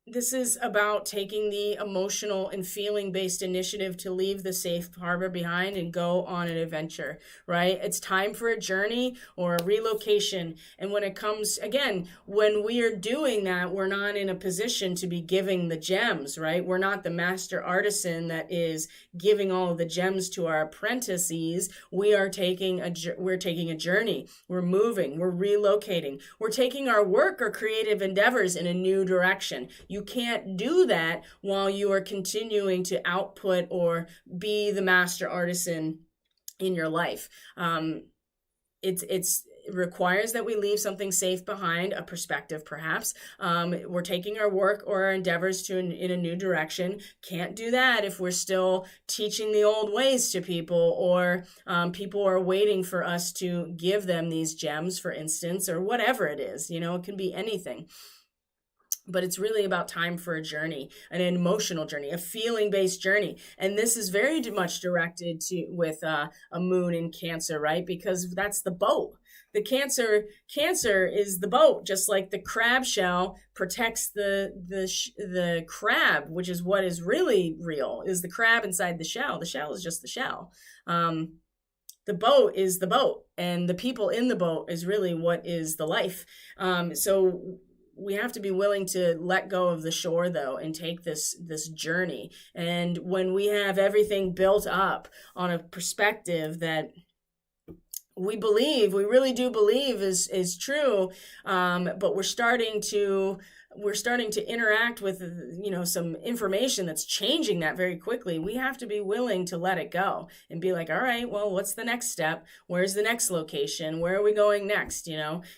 this is about taking the emotional and feeling-based initiative to leave the safe harbor behind and go on an adventure, right? It's time for a journey or a relocation. And when it comes, again, when we are doing that, we're not in a position to be giving the gems, right? We're not the master artisan that is giving all of the gems to our apprentices. We're taking a journey. We're moving. We're relocating. We're taking our work or creative endeavors in a new direction. You can't do that while you are continuing to output or be the master artisan in your life. It requires that we leave something safe behind, a perspective perhaps. We're taking our work or our endeavors in a new direction. Can't do that if we're still teaching the old ways to people, or people are waiting for us to give them these gems, for instance, or whatever it is. It can be anything. But it's really about time for a journey, an emotional journey, a feeling-based journey. And this is very much directed with a moon in Cancer, right? Because that's the boat. The Cancer is the boat, just like the crab shell protects the crab, which is what is really real, is the crab inside the shell. The shell is just the shell. The boat is the boat, and the people in the boat is really what is the life. So we have to be willing to let go of the shore, though, and take this journey. And when we have everything built up on a perspective that we really do believe is true, but we're starting to interact with, some information that's changing that very quickly. We have to be willing to let it go and be like, all right, well, what's the next step? Where's the next location? Where are we going next?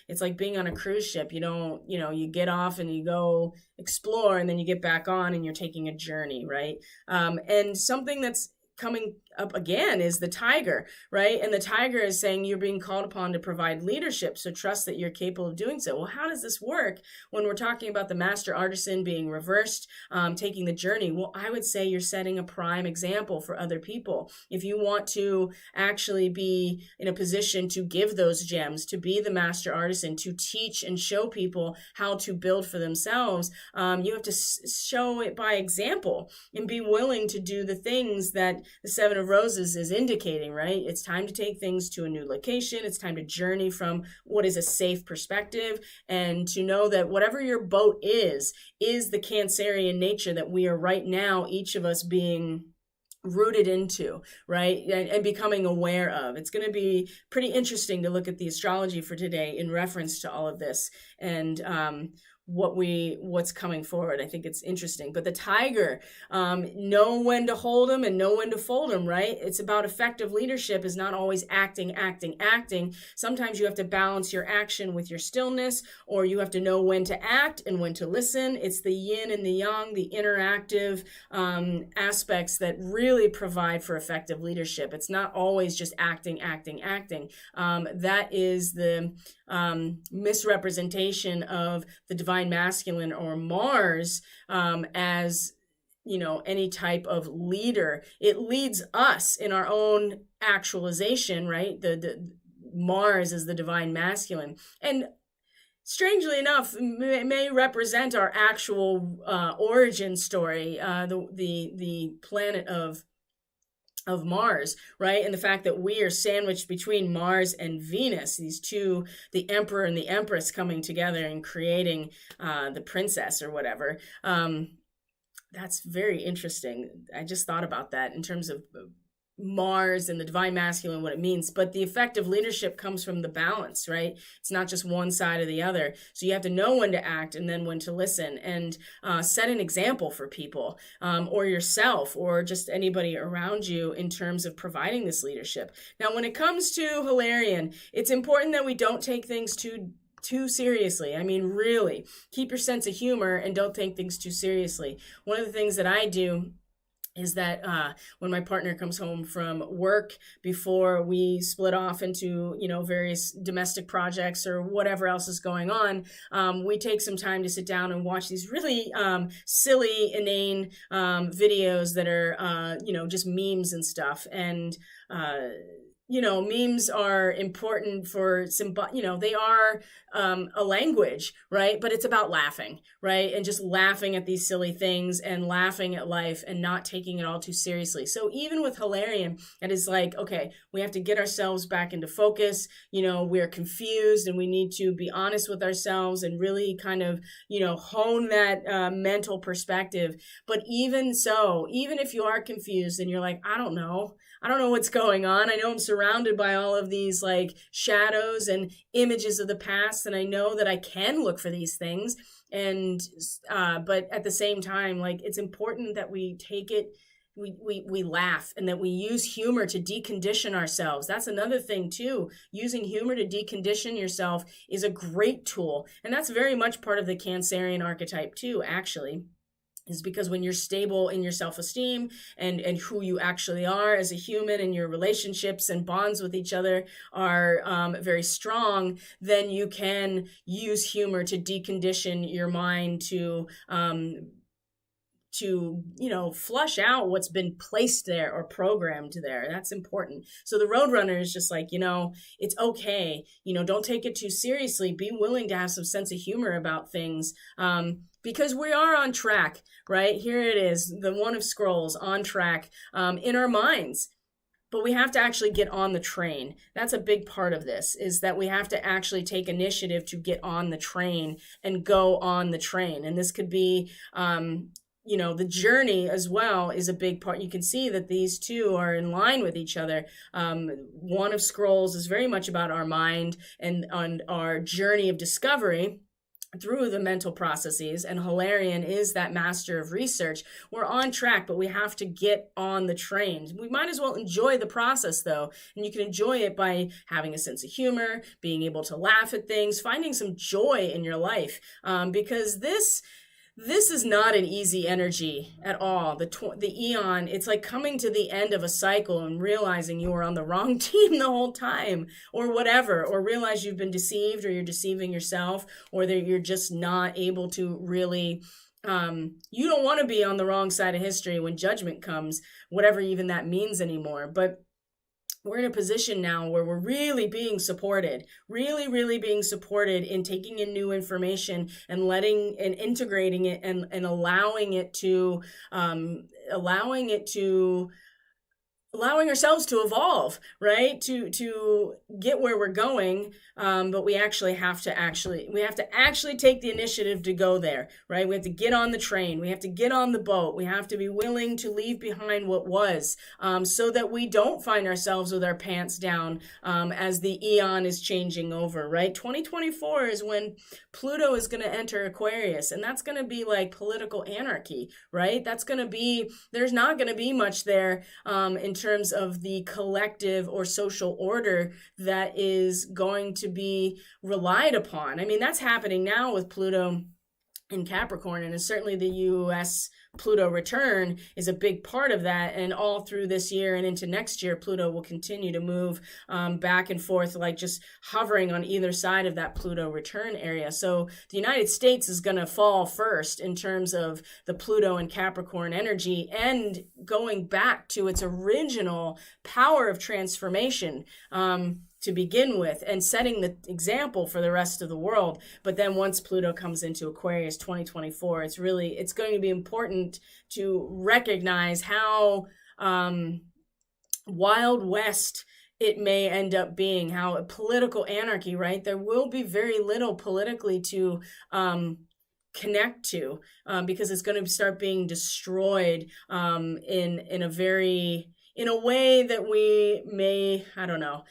It's like being on a cruise ship. You get off and you go explore, and then you get back on and you're taking a journey, right? And something that's coming up again is the tiger, right? And the tiger is saying you're being called upon to provide leadership, so trust that you're capable of doing so. Well, how does this work when we're talking about the master artisan being reversed, taking the journey? Well, I would say you're setting a prime example for other people. If you want to actually be in a position to give those gems, to be the master artisan, to teach and show people how to build for themselves, you have to show it by example and be willing to do the things that the Seven of Roses is indicating, right? It's time to take things to a new location. It's time to journey from what is a safe perspective, and to know that whatever your boat is the Cancerian nature that we are right now, each of us being rooted into, right? And becoming aware of. It's going to be pretty interesting to look at the astrology for today in reference to all of this, and what's coming forward. I think it's interesting. But the tiger, know when to hold them and know when to fold them, right? It's about effective leadership is not always acting. Sometimes you have to balance your action with your stillness, or you have to know when to act and when to listen. It's the yin and the yang, the interactive aspects that really provide for effective leadership. It's not always just acting. That is the misrepresentation of the divine masculine or Mars as any type of leader. It leads us in our own actualization, right? The Mars is the divine masculine, and strangely enough, may represent our actual origin story, the planet of Mars, right? And the fact that we are sandwiched between Mars and Venus, these two, the emperor and the empress coming together and creating the princess or whatever. That's very interesting. I just thought about that in terms of Mars and the divine masculine, what it means. But the effective leadership comes from the balance, right? It's not just one side or the other. So you have to know when to act and then when to listen, and set an example for people, or yourself, or just anybody around you in terms of providing this leadership. Now, when it comes to Hilarion, it's important that we don't take things too seriously. I mean, really, keep your sense of humor and don't take things too seriously. One of the things that I do is that when my partner comes home from work, before we split off into, various domestic projects or whatever else is going on, we take some time to sit down and watch these really silly, inane videos that are, just memes and stuff. And memes are important for they are a language, right? But it's about laughing, right? And just laughing at these silly things and laughing at life and not taking it all too seriously. So even with Hilarion, it is like, okay, we have to get ourselves back into focus. We're confused and we need to be honest with ourselves and really kind of, hone that mental perspective. But even so, even if you are confused and you're like, I don't know what's going on. I know I'm surrounded surrounded by all of these like shadows and images of the past, and I know that I can look for these things. And but at the same time, like, it's important that we take it, we laugh, and that we use humor to decondition ourselves. That's another thing too. Using humor to decondition yourself is a great tool. And that's very much part of the Cancerian archetype too, actually. Is because when you're stable in your self-esteem and who you actually are as a human, and your relationships and bonds with each other are very strong, then you can use humor to decondition your mind to flush out what's been placed there or programmed there. That's important. So the Roadrunner is just like, it's okay. Don't take it too seriously. Be willing to have some sense of humor about things. Because we are on track, right? Here it is, the One of Scrolls, on track in our minds. But we have to actually get on the train. That's a big part of this, is that we have to actually take initiative to get on the train and go on the train. And this could be, the journey as well is a big part. You can see that these two are in line with each other. One of Scrolls is very much about our mind and on our journey of discovery through the mental processes, and Hilarion is that master of research. We're on track, but we have to get on the train. We might as well enjoy the process, though, and you can enjoy it by having a sense of humor, being able to laugh at things, finding some joy in your life, because this is not an easy energy at all. The Eon, it's like coming to the end of a cycle and realizing you were on the wrong team the whole time, or whatever, or realize you've been deceived, or you're deceiving yourself, or that you're just not able to really, you don't want to be on the wrong side of history when judgment comes, whatever even that means anymore. But we're in a position now where we're really being supported, really being supported in taking in new information and letting and integrating it and allowing ourselves to evolve, right? To get where we're going. But we actually have to take the initiative to go there, right? We have to get on the train. We have to get on the boat. We have to be willing to leave behind what was, so that we don't find ourselves with our pants down, as the Eon is changing over, right? 2024 is when Pluto is going to enter Aquarius, and that's going to be like political anarchy, right? There's not going to be much there, in terms of the collective or social order that is going to be relied upon. I mean, that's happening now with Pluto in Capricorn, and certainly the U.S. Pluto return is a big part of that. And all through this year and into next year, Pluto will continue to move back and forth, like just hovering on either side of that Pluto return area. So the United States is going to fall first in terms of the Pluto and Capricorn energy, and going back to its original power of transformation, to begin with, and setting the example for the rest of the world. But then once Pluto comes into Aquarius 2024, it's going to be important to recognize how Wild West it may end up being, how a political anarchy, right? There will be very little politically to connect to, because it's going to start being destroyed in a way that we may, I don't know,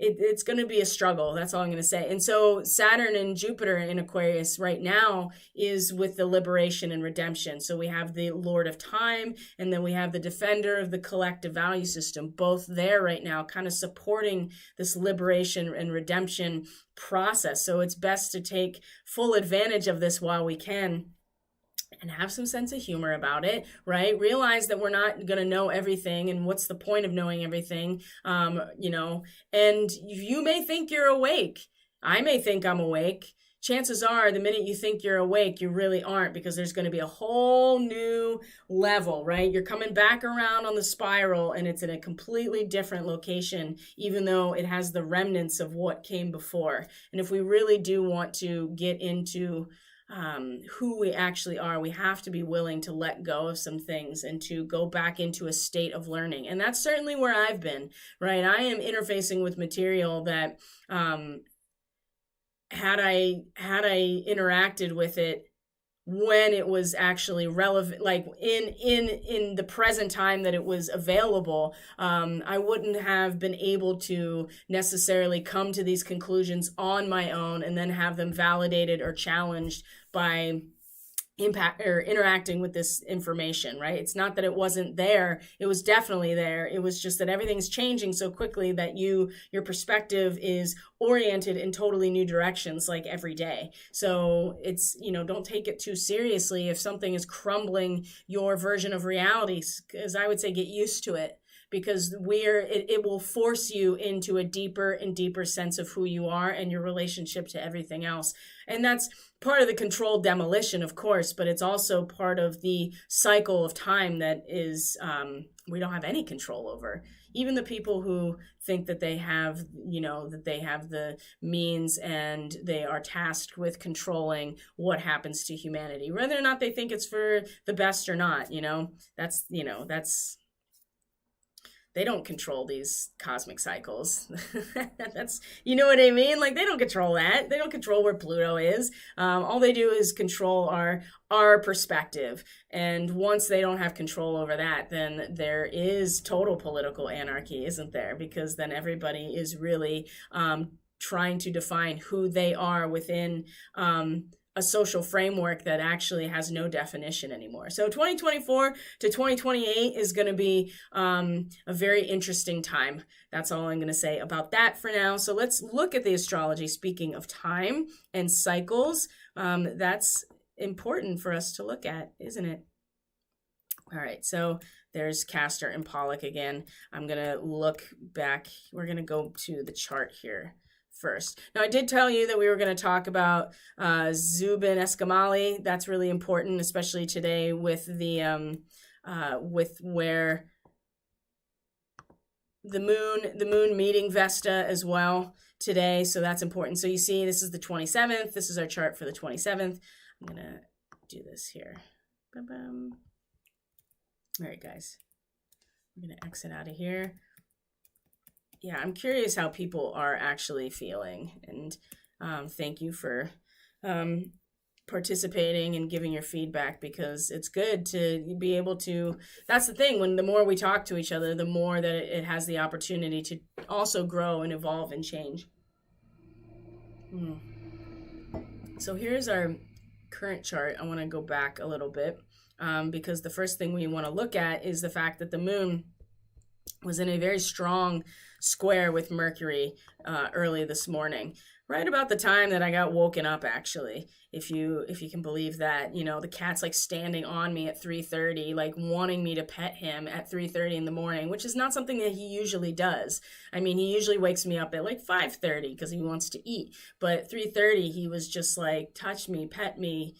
it's going to be a struggle. That's all I'm going to say. And so Saturn and Jupiter in Aquarius right now is with the liberation and redemption. So we have the Lord of Time, and then we have the Defender of the collective value system, both there right now, kind of supporting this liberation and redemption process. So it's best to take full advantage of this while we can, and have some sense of humor about it, right? Realize that we're not going to know everything, and what's the point of knowing everything, and you may think you're awake. I may think I'm awake. Chances are the minute you think you're awake, you really aren't, because there's going to be a whole new level, right? You're coming back around on the spiral, and it's in a completely different location, even though it has the remnants of what came before. And if we really do want to get into who we actually are, we have to be willing to let go of some things and to go back into a state of learning. And that's certainly where I've been, right? I am interfacing with material that had I interacted with it when it was actually relevant, like in the present time that it was available, I wouldn't have been able to necessarily come to these conclusions on my own and then have them validated or challenged by impact or interacting with this information, right? It's not that it wasn't there. It was definitely there. It was just that everything's changing so quickly that your perspective is oriented in totally new directions, like every day. So it's, don't take it too seriously if something is crumbling your version of reality, because I would say get used to it, because it will force you into a deeper and deeper sense of who you are and your relationship to everything else. And that's part of the controlled demolition, of course, but it's also part of the cycle of time that is we don't have any control over. Even the people who think that they have, that they have the means and they are tasked with controlling what happens to humanity, whether or not they think it's for the best or not, that's they don't control these cosmic cycles. That's, what I mean? Like, they don't control that. They don't control where Pluto is. All they do is control our perspective. And once they don't have control over that, then there is total political anarchy, isn't there? Because then everybody is really trying to define who they are within a social framework that actually has no definition anymore. So 2024 to 2028 is going to be a very interesting time. That's all I'm going to say about that for now. So let's look at the astrology. Speaking of time and cycles, that's important for us to look at, isn't it? All right, so there's Castor and Pollock again. I'm going to look back. We're going to go to the chart here first. Now, I did tell you that we were going to talk about Zubin Escamali. That's really important, especially today with the with where the moon meeting Vesta as well today. So that's important. So you see, this is the 27th. This is our chart for the 27th. I'm going to do this here. Ba-bam. All right, guys. I'm going to exit out of here. Yeah, I'm curious how people are actually feeling, and thank you for participating and giving your feedback, because it's good to be able to, that's the thing, when the more we talk to each other, the more that it has the opportunity to also grow and evolve and change. So here's our current chart. I want to go back a little bit because the first thing we want to look at is the fact that the moon was in a very strong square with Mercury early this morning, right about the time that I got woken up, actually, if you can believe that. The cat's like standing on me at 3:30, like wanting me to pet him at 3:30 in the morning, which is not something that he usually does. I mean, he usually wakes me up at like 5:30 because he wants to eat, but at 3:30 he was just like, touch me, pet me,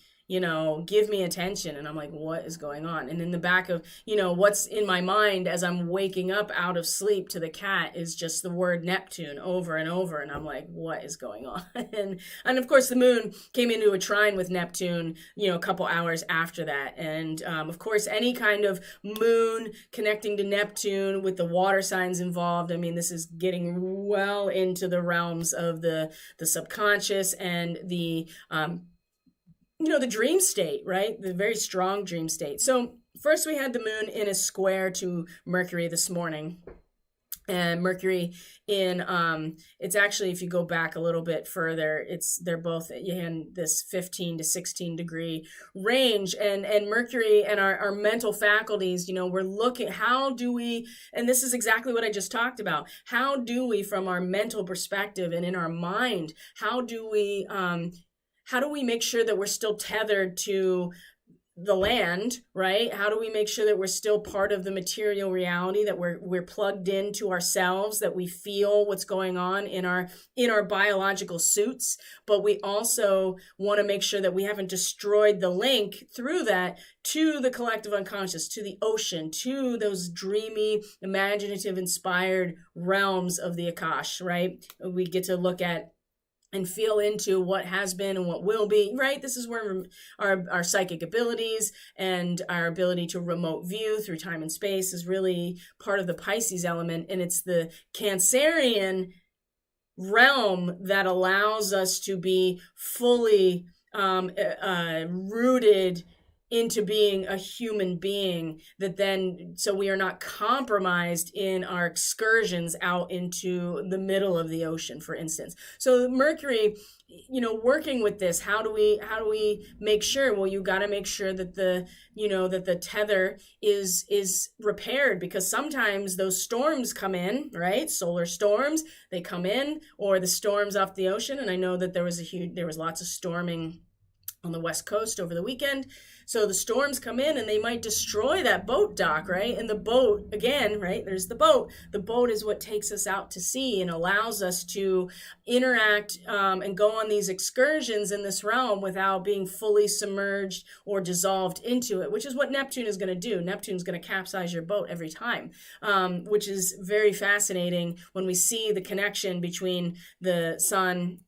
give me attention. And I'm like, what is going on? And in the back of, what's in my mind as I'm waking up out of sleep to the cat is just the word Neptune over and over. And I'm like, what is going on? And of course, the moon came into a trine with Neptune, a couple hours after that. And of course, any kind of moon connecting to Neptune with the water signs involved, I mean, this is getting well into the realms of the subconscious and the the dream state, right? The very strong dream state. So first we had the moon in a square to Mercury this morning. And Mercury in, it's actually, if you go back a little bit further, they're both in this 15 to 16 degree range. And Mercury and our mental faculties, we're looking, how do we, and this is exactly what I just talked about, how do we, from our mental perspective and in our mind, how do we make sure that we're still tethered to the land, right? How do we make sure that we're still part of the material reality, that we're plugged into ourselves, that we feel what's going on in our biological suits, but we also want to make sure that we haven't destroyed the link through that to the collective unconscious, to the ocean, to those dreamy, imaginative, inspired realms of the Akash, right? We get to look at and feel into what has been and what will be, right? This is where our psychic abilities and our ability to remote view through time and space is really part of the Pisces element. And it's the Cancerian realm that allows us to be fully rooted into being a human being, that then, so we are not compromised in our excursions out into the middle of the ocean, for instance. So Mercury, working with this, how do we make sure? Well, you got to make sure that the tether is repaired, because sometimes those storms come in, right? Solar storms, they come in, or the storms off the ocean. And I know that there was lots of storming on the West Coast over the weekend. So the storms come in and they might destroy that boat dock, right? And the boat, again, right, there's the boat. The boat is what takes us out to sea and allows us to interact and go on these excursions in this realm without being fully submerged or dissolved into it, which is what Neptune is going to do. Neptune's going to capsize your boat every time, which is very fascinating when we see the connection between the sun,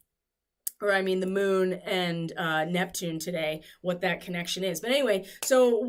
the moon and Neptune today, what that connection is. But anyway, so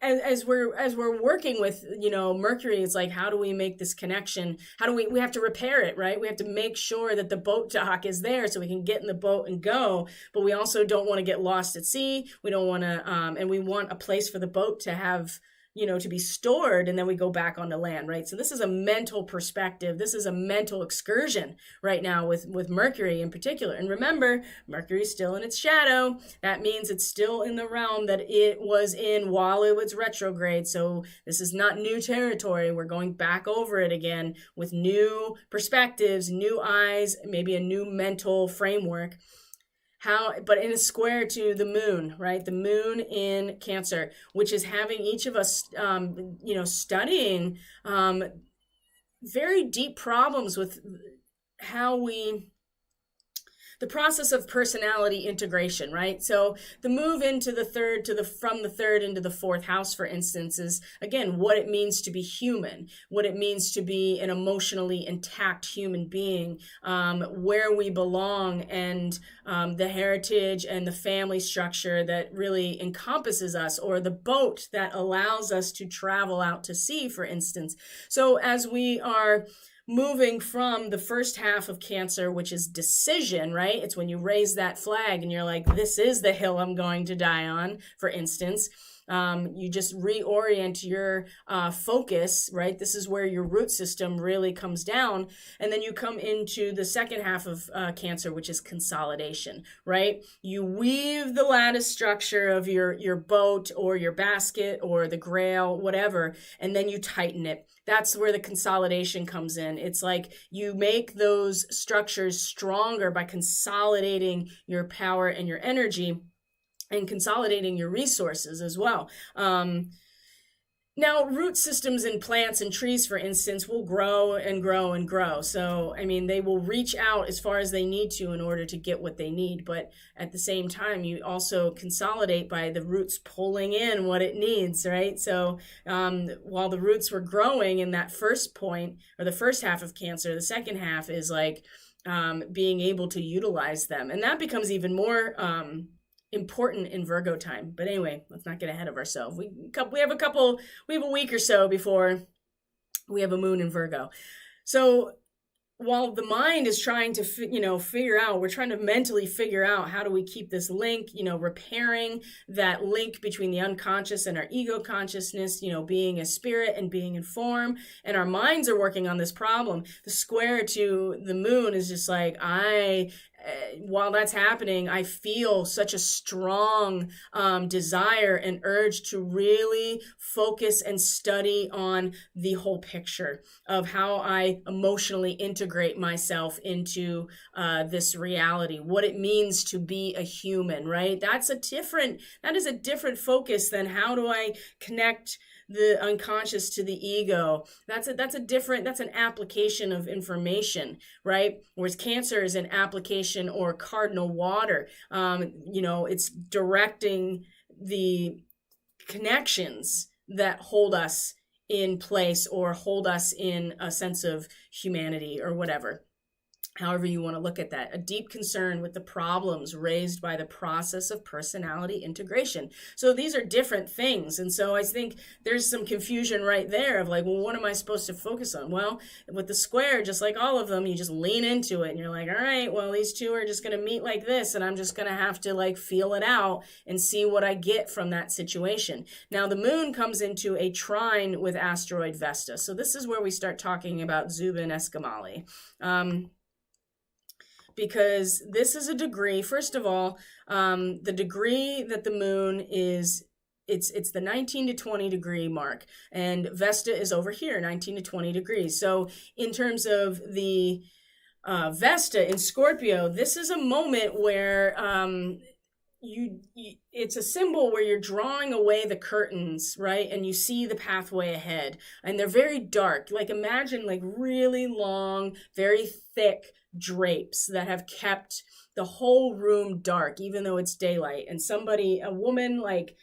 as we're working with, Mercury, it's like, how do we make this connection? How do we have to repair it, right? We have to make sure that the boat dock is there so we can get in the boat and go, but we also don't want to get lost at sea. We don't want to, and we want a place for the boat to have, to be stored, and then we go back onto land, right? So this is a mental perspective. This is a mental excursion right now with Mercury in particular. And remember, Mercury's still in its shadow. That means it's still in the realm that it was in while it was retrograde. So this is not new territory. We're going back over it again with new perspectives, new eyes, maybe a new mental framework. But in a square to the moon, right? The moon in Cancer, which is having each of us, studying very deep problems with the process of personality integration, right? So the move into the third from the third into the fourth house, for instance, is again what it means to be human, what it means to be an emotionally intact human being, where we belong, and the heritage and the family structure that really encompasses us, or the boat that allows us to travel out to sea, for instance. So as we are moving from the first half of Cancer, which is decision, right? It's when you raise that flag and you're like, this is the hill I'm going to die on, for instance. You just reorient your focus, right? This is where your root system really comes down. And then you come into the second half of Cancer, which is consolidation, right? You weave the lattice structure of your boat or your basket or the grail, whatever, and then you tighten it. That's where the consolidation comes in. It's like you make those structures stronger by consolidating your power and your energy, and consolidating your resources as well. Now, root systems in plants and trees, for instance, will grow and grow and grow. So, they will reach out as far as they need to in order to get what they need. But at the same time, you also consolidate by the roots pulling in what it needs, right? So while the roots were growing in that first point, or the first half of Cancer, the second half is like being able to utilize them. And that becomes even more important in Virgo time. But anyway, let's not get ahead of ourselves. We have a week or so before we have a moon in Virgo. So while the mind is trying to, we're trying to mentally figure out how do we keep this link, repairing that link between the unconscious and our ego consciousness, being a spirit and being in form. And our minds are working on this problem. The square to the moon is just like, while that's happening, I feel such a strong desire and urge to really focus and study on the whole picture of how I emotionally integrate myself into this reality, what it means to be a human, right? That is a different focus than how do I connect the unconscious to the ego. That's an application of information, right? Whereas Cancer is an application or cardinal water. It's directing the connections that hold us in place or hold us in a sense of humanity or whatever. however you want to look at that, a deep concern with the problems raised by the process of personality integration. So these are different things. And so I think there's some confusion right there of like, well, what am I supposed to focus on? Well, with the square, just like all of them, you just lean into it and you're like, all right, well, these two are just going to meet like this, and I'm just going to have to like feel it out and see what I get from that situation. Now, the moon comes into a trine with asteroid Vesta. So this is where we start talking about Zubin Escamali. Because this is a degree, first of all, the degree that the moon is, it's the 19 to 20 degree mark, and Vesta is over here, 19 to 20 degrees. So in terms of the Vesta in Scorpio, this is a moment where it's a symbol where you're drawing away the curtains, right? And you see the pathway ahead, and they're very dark. Like imagine like really long, very thick drapes that have kept the whole room dark, even though it's daylight. And a woman like,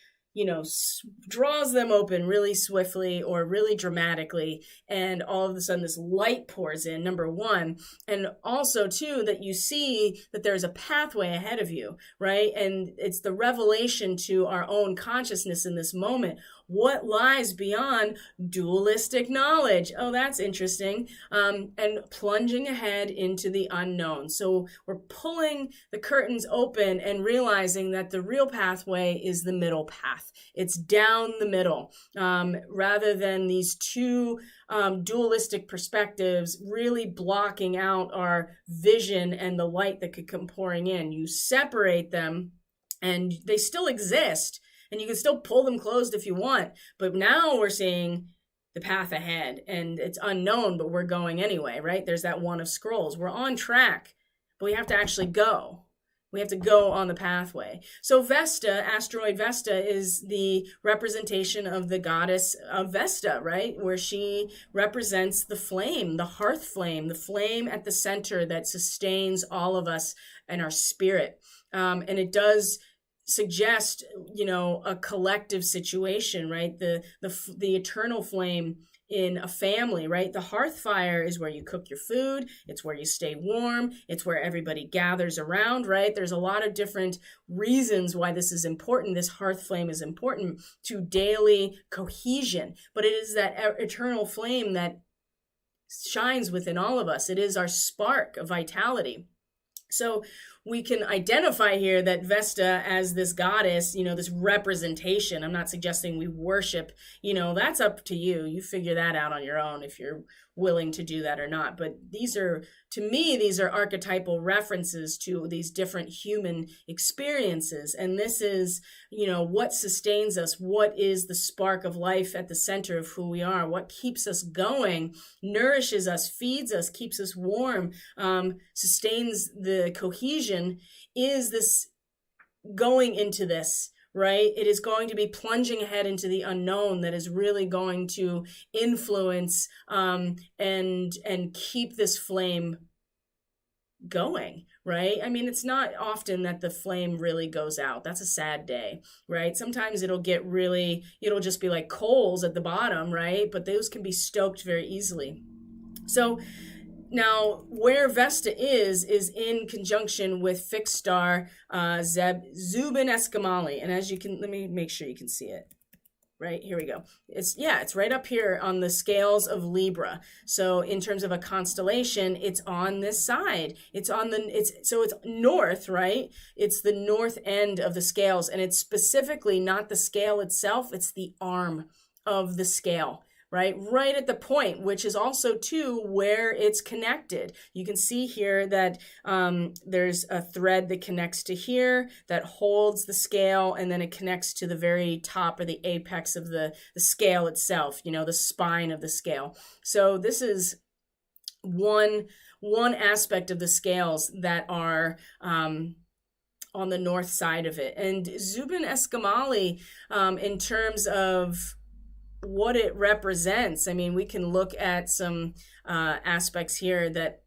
draws them open really swiftly or really dramatically, and all of a sudden this light pours in, number one. And also, too, that you see that there's a pathway ahead of you, right? And it's the revelation to our own consciousness in this moment. What lies beyond dualistic knowledge? Oh, that's interesting. And plunging ahead into the unknown. So we're pulling the curtains open and realizing that the real pathway is the middle path. It's down the middle, rather than these two dualistic perspectives really blocking out our vision and the light that could come pouring in. You separate them and they still exist. And you can still pull them closed if you want. But now we're seeing the path ahead. And it's unknown, but we're going anyway, right? There's that one of scrolls. We're on track, but we have to actually go. We have to go on the pathway. So Vesta, asteroid Vesta, is the representation of the goddess of Vesta, right? Where she represents the flame, the hearth flame, the flame at the center that sustains all of us and our spirit. And it does suggest, a collective situation, right? The eternal flame in a family, right? The hearth fire is where you cook your food. It's where you stay warm. It's where everybody gathers around, right? There's a lot of different reasons why this is important. This hearth flame is important to daily cohesion, but it is that eternal flame that shines within all of us. It is our spark of vitality. So we can identify here that Vesta as this goddess, this representation. I'm not suggesting we worship, that's up to you. You figure that out on your own if you're willing to do that or not. But these are archetypal references to these different human experiences. And this is, what sustains us, what is the spark of life at the center of who we are, what keeps us going, nourishes us, feeds us, keeps us warm, sustains the cohesion, is this going into this, right? It is going to be plunging ahead into the unknown that is really going to influence and keep this flame going, right? I mean, it's not often that the flame really goes out. That's a sad day, right? Sometimes it'll just be like coals at the bottom, right? But those can be stoked very easily. So now, where Vesta is in conjunction with fixed star Zubin Escamali. And as you can, let me make sure you can see it. Right, here we go. It's right up here on the scales of Libra. So in terms of a constellation, it's on this side. It's north, right? It's the north end of the scales, and it's specifically not the scale itself, it's the arm of the scale. Right at the point, which is also too where it's connected. You can see here that there's a thread that connects to here that holds the scale, and then it connects to the very top or the apex of the scale itself, the spine of the scale. So this is one aspect of the scales that are on the north side of it. And Zubin Escamali, in terms of what it represents, I mean, we can look at some aspects here that,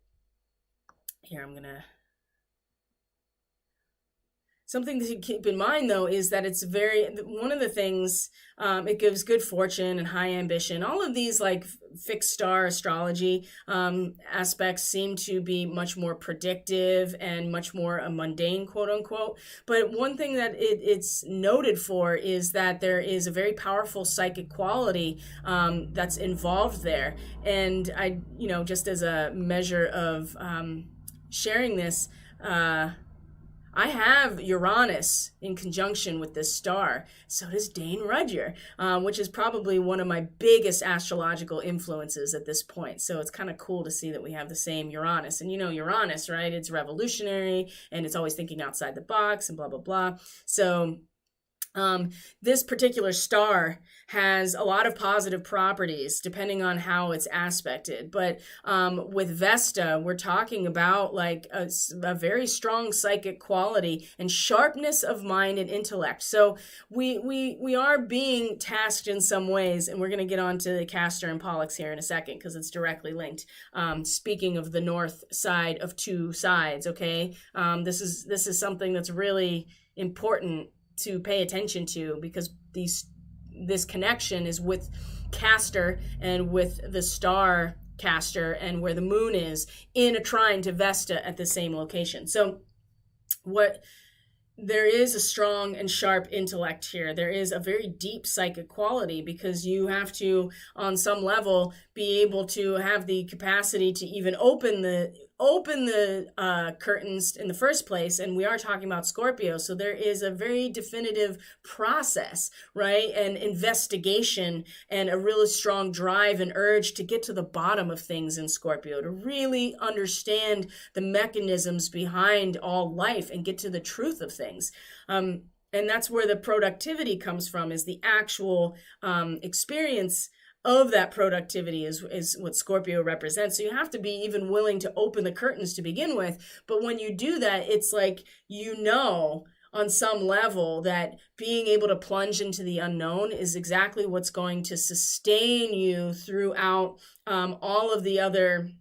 Something to keep in mind, though, is that it's one of the things, it gives good fortune and high ambition. All of these like fixed star astrology aspects seem to be much more predictive and much more mundane, quote unquote. But one thing that it's noted for is that there is a very powerful psychic quality that's involved there. And I, just as a measure of sharing this, I have Uranus in conjunction with this star. So does Dane Rudhyar, which is probably one of my biggest astrological influences at this point. So it's kind of cool to see that we have the same Uranus. And Uranus, right? It's revolutionary and it's always thinking outside the box and blah, blah, blah. So this particular star has a lot of positive properties depending on how it's aspected. But with Vesta, we're talking about like a very strong psychic quality and sharpness of mind and intellect. So we are being tasked in some ways, and we're going to get on to Castor and Pollux here in a second because it's directly linked. Speaking of the north side of two sides, okay? This is something that's really important to pay attention to, because this connection is with Castor and with the star Castor and where the moon is in a trine to Vesta at the same location. So there is a strong and sharp intellect here. There is a very deep psychic quality, because you have to, on some level, be able to have the capacity to even open the curtains in the first place. And we are talking about Scorpio. So there is a very definitive process, right? And investigation and a really strong drive and urge to get to the bottom of things in Scorpio, to really understand the mechanisms behind all life and get to the truth of things. And that's where the productivity comes from, is the actual experience of that productivity is what Scorpio represents. So you have to be even willing to open the curtains to begin with. But when you do that, it's like, on some level, that being able to plunge into the unknown is exactly what's going to sustain you throughout all of the other,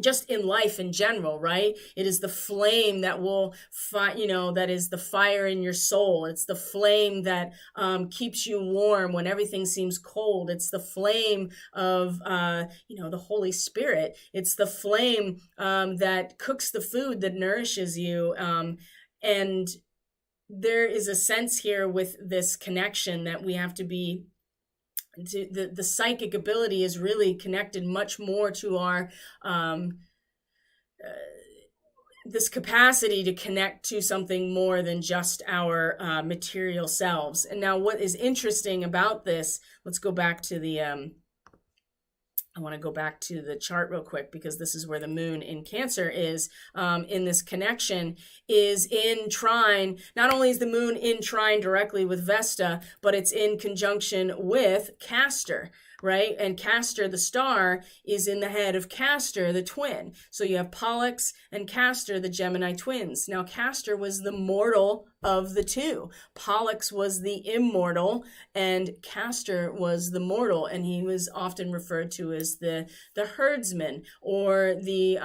just in life in general, right? It is the flame that will, that is the fire in your soul. It's the flame that keeps you warm when everything seems cold. It's the flame of, the Holy Spirit. It's the flame that cooks the food that nourishes you. And there is a sense here with this connection that we have to be, the psychic ability is really connected much more to our this capacity to connect to something more than just our material selves. And now what is interesting about this, let's go back to I want to go back to the chart real quick, because this is where the moon in Cancer is in this connection, is in trine. Not only is the moon in trine directly with Vesta, but it's in conjunction with Castor, right? And Castor, the star, is in the head of Castor, the twin. So you have Pollux and Castor, the Gemini twins. Now, Castor was the mortal of the two. Pollux was the immortal, and Castor was the mortal, and he was often referred to as the herdsman, or the,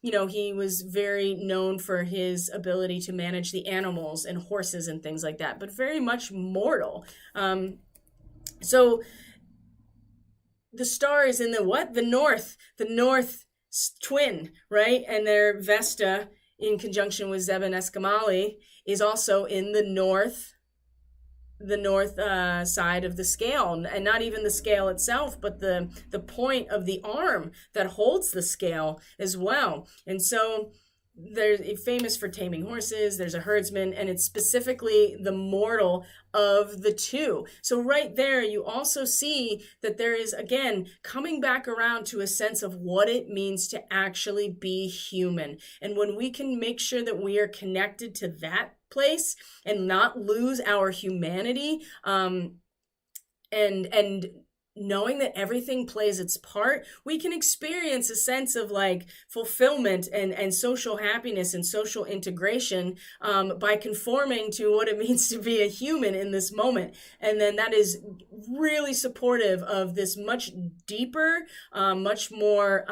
he was very known for his ability to manage the animals and horses and things like that, but very much mortal. So the star is in the north twin, right? And their Vesta in conjunction with Zeb and Escamali is also in the north side of the scale, and not even the scale itself, but the point of the arm that holds the scale as well. And so they're famous for taming horses. There's a herdsman, and it's specifically the mortal of the two. So right there, you also see that there is, again, coming back around to a sense of what it means to actually be human. And when we can make sure that we are connected to that place and not lose our humanity, and knowing that everything plays its part, we can experience a sense of like fulfillment and social happiness and social integration by conforming to what it means to be a human in this moment. And then that is really supportive of this much deeper, much more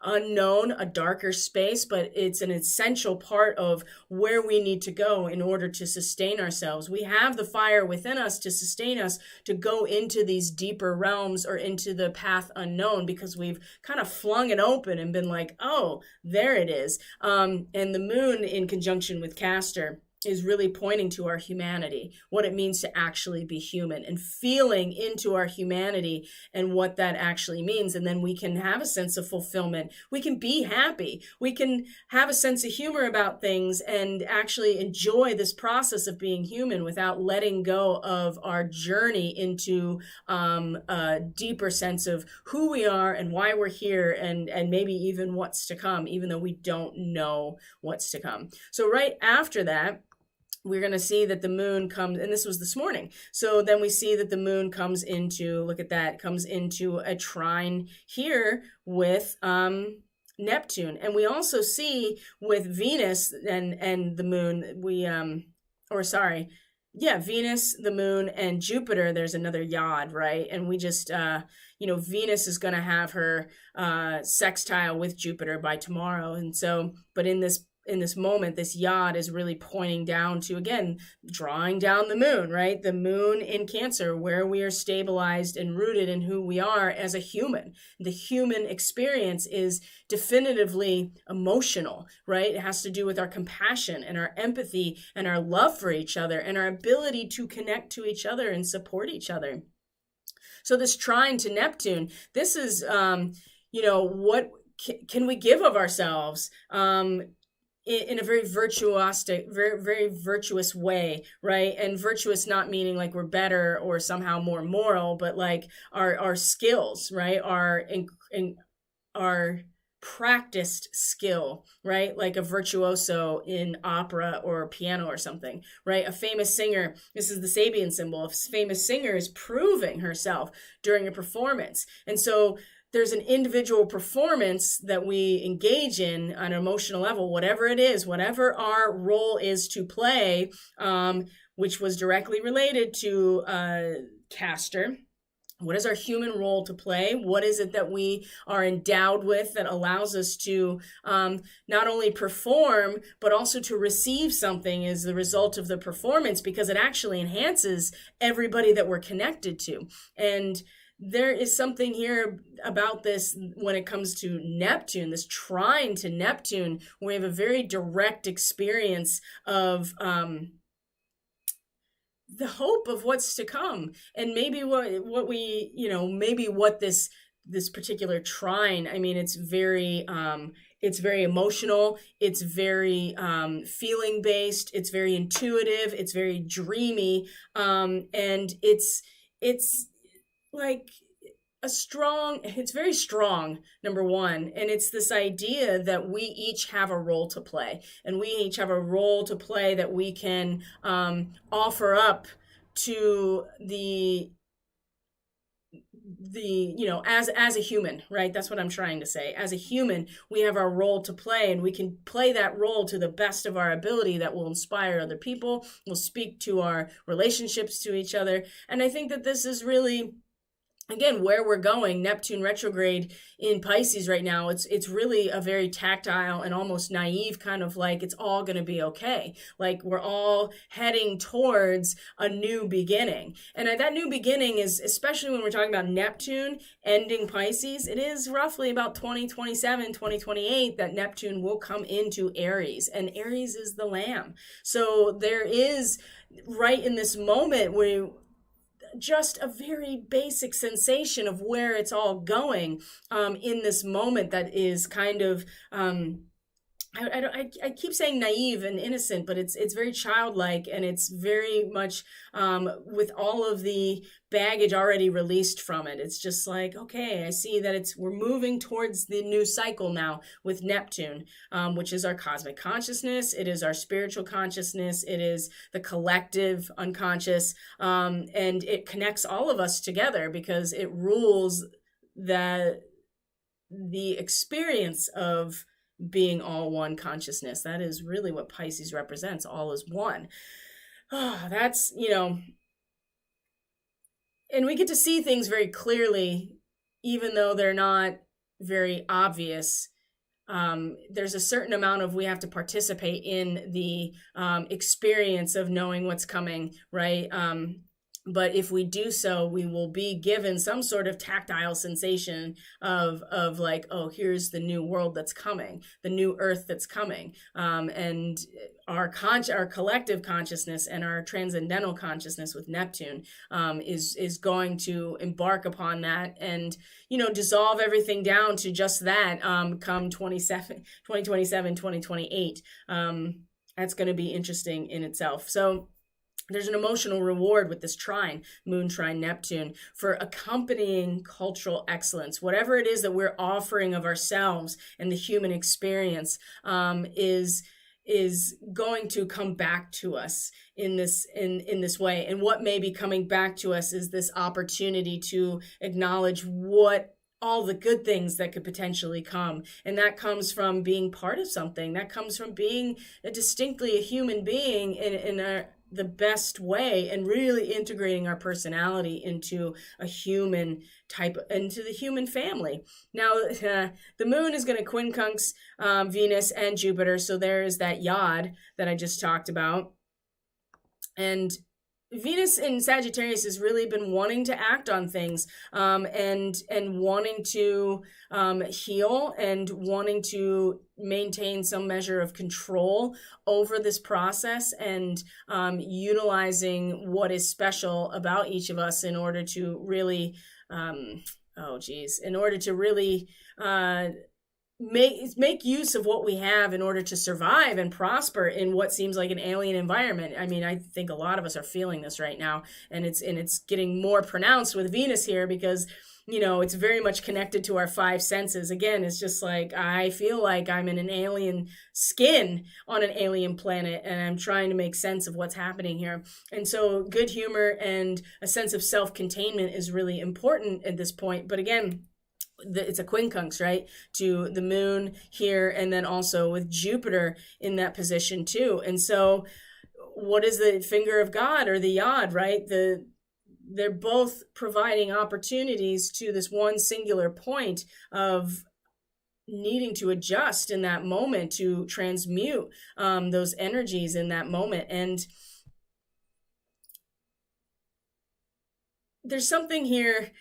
unknown, a darker space, but it's an essential part of where we need to go in order to sustain ourselves. We have the fire within us to sustain us to go into these deeper realms or into the path unknown, because we've kind of flung it open and been like, oh, there it is. And the moon in conjunction with Castor is really pointing to our humanity, what it means to actually be human, and feeling into our humanity and what that actually means. And then we can have a sense of fulfillment. We can be happy. We can have a sense of humor about things and actually enjoy this process of being human without letting go of our journey into a deeper sense of who we are and why we're here, and maybe even what's to come, even though we don't know what's to come. So right after that, we're going to see that the moon comes, and this was this morning. So then we see that the moon comes into, look at that, comes into a trine here with Neptune. And we also see with Venus and the moon, Venus, the moon, and Jupiter, there's another yod, right? And we just, Venus is going to have her sextile with Jupiter by tomorrow. And so, but in this moment, this yod is really pointing down to, again, drawing down the moon, right? The moon in Cancer, where we are stabilized and rooted in who we are as a human. The human experience is definitively emotional, right? It has to do with our compassion and our empathy and our love for each other and our ability to connect to each other and support each other. So this trine to Neptune, this is, what can we give of ourselves? In a very very virtuous way, right? And virtuous not meaning like we're better or somehow more moral, but like our skills, right? Our practiced skill, right? Like a virtuoso in opera or piano or something, right? A famous singer, this is the Sabian symbol, a famous singer is proving herself during a performance. And so there's an individual performance that we engage in on an emotional level, whatever it is, whatever our role is to play, which was directly related to Castor. What is our human role to play? What is it that we are endowed with that allows us to not only perform, but also to receive something as the result of the performance, because it actually enhances everybody that we're connected to. And there is something here about this when it comes to Neptune, this trine to Neptune, where we have a very direct experience of the hope of what's to come. And maybe what this particular trine, I mean, it's very emotional, it's very feeling based, it's very intuitive, it's very dreamy, and it's like it's very strong, number one. And it's this idea that we each have a role to play, and we each have a role to play that we can offer up to as a human, right? That's what I'm trying to say. As a human, we have our role to play, and we can play that role to the best of our ability that will inspire other people, will speak to our relationships to each other. And I think that this is really, again, where we're going. Neptune retrograde in Pisces right now, it's really a very tactile and almost naive kind of like, it's all going to be okay. Like we're all heading towards a new beginning. And that new beginning is, especially when we're talking about Neptune ending Pisces, it is roughly about 2027, 2028 that Neptune will come into Aries. And Aries is the lamb. So there is, right in this moment, where just a very basic sensation of where it's all going in this moment that is kind of I keep saying naive and innocent, but it's very childlike, and it's very much with all of the baggage already released from it. It's just like, okay, I see that we're moving towards the new cycle now with Neptune, which is our cosmic consciousness. It is our spiritual consciousness. It is the collective unconscious, and it connects all of us together because it rules the experience of being all one consciousness. That is really what Pisces represents. All is one. That's, and we get to see things very clearly, even though they're not very obvious. There's a certain amount of we have to participate in the experience of knowing what's coming, right? But if we do so, we will be given some sort of tactile sensation of like, oh, here's the new world that's coming, the new earth that's coming. And our collective consciousness and our transcendental consciousness with Neptune is going to embark upon that and, dissolve everything down to just that come 2027, 2028. That's going to be interesting in itself. So there's an emotional reward with this trine, Moon trine Neptune, for accompanying cultural excellence. Whatever it is that we're offering of ourselves and the human experience is going to come back to us in this way. And what may be coming back to us is this opportunity to acknowledge all the good things that could potentially come. And that comes from being part of something. That comes from being distinctly a human being in the best way, and really integrating our personality into a human type, into the human family. Now, the moon is going to quincunx Venus and Jupiter. So there is that yod that I just talked about. And Venus in Sagittarius has really been wanting to act on things, and wanting to heal and wanting to maintain some measure of control over this process, and utilizing what is special about each of us in order to really, in order to really make use of what we have in order to survive and prosper in what seems like an alien environment. I mean, I think a lot of us are feeling this right now, and it's getting more pronounced with Venus here because, it's very much connected to our five senses. Again, it's just like, I feel like I'm in an alien skin on an alien planet, and I'm trying to make sense of what's happening here. And so good humor and a sense of self-containment is really important at this point. But again, it's a quincunx, right, to the moon here, and then also with Jupiter in that position too. And so what is the finger of God, or the yod, right? They're both providing opportunities to this one singular point of needing to adjust in that moment, to transmute those energies in that moment. And there's something here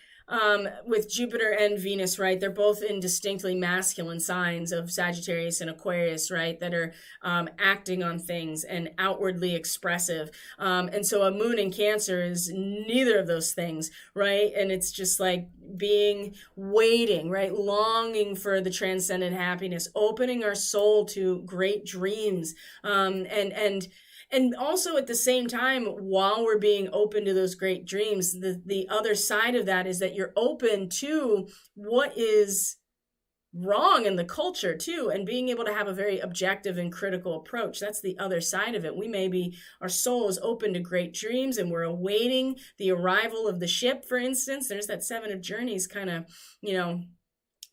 with Jupiter and Venus, right? They're both in distinctly masculine signs of Sagittarius and Aquarius, right? That are acting on things and outwardly expressive. And so a moon in Cancer is neither of those things, right? And it's just like waiting, right? Longing for the transcendent happiness, opening our soul to great dreams, and also at the same time, while we're being open to those great dreams, the other side of that is that you're open to what is wrong in the culture too, and being able to have a very objective and critical approach. That's the other side of it. Our soul is open to great dreams, and we're awaiting the arrival of the ship, for instance. There's that Seven of Journeys kind of,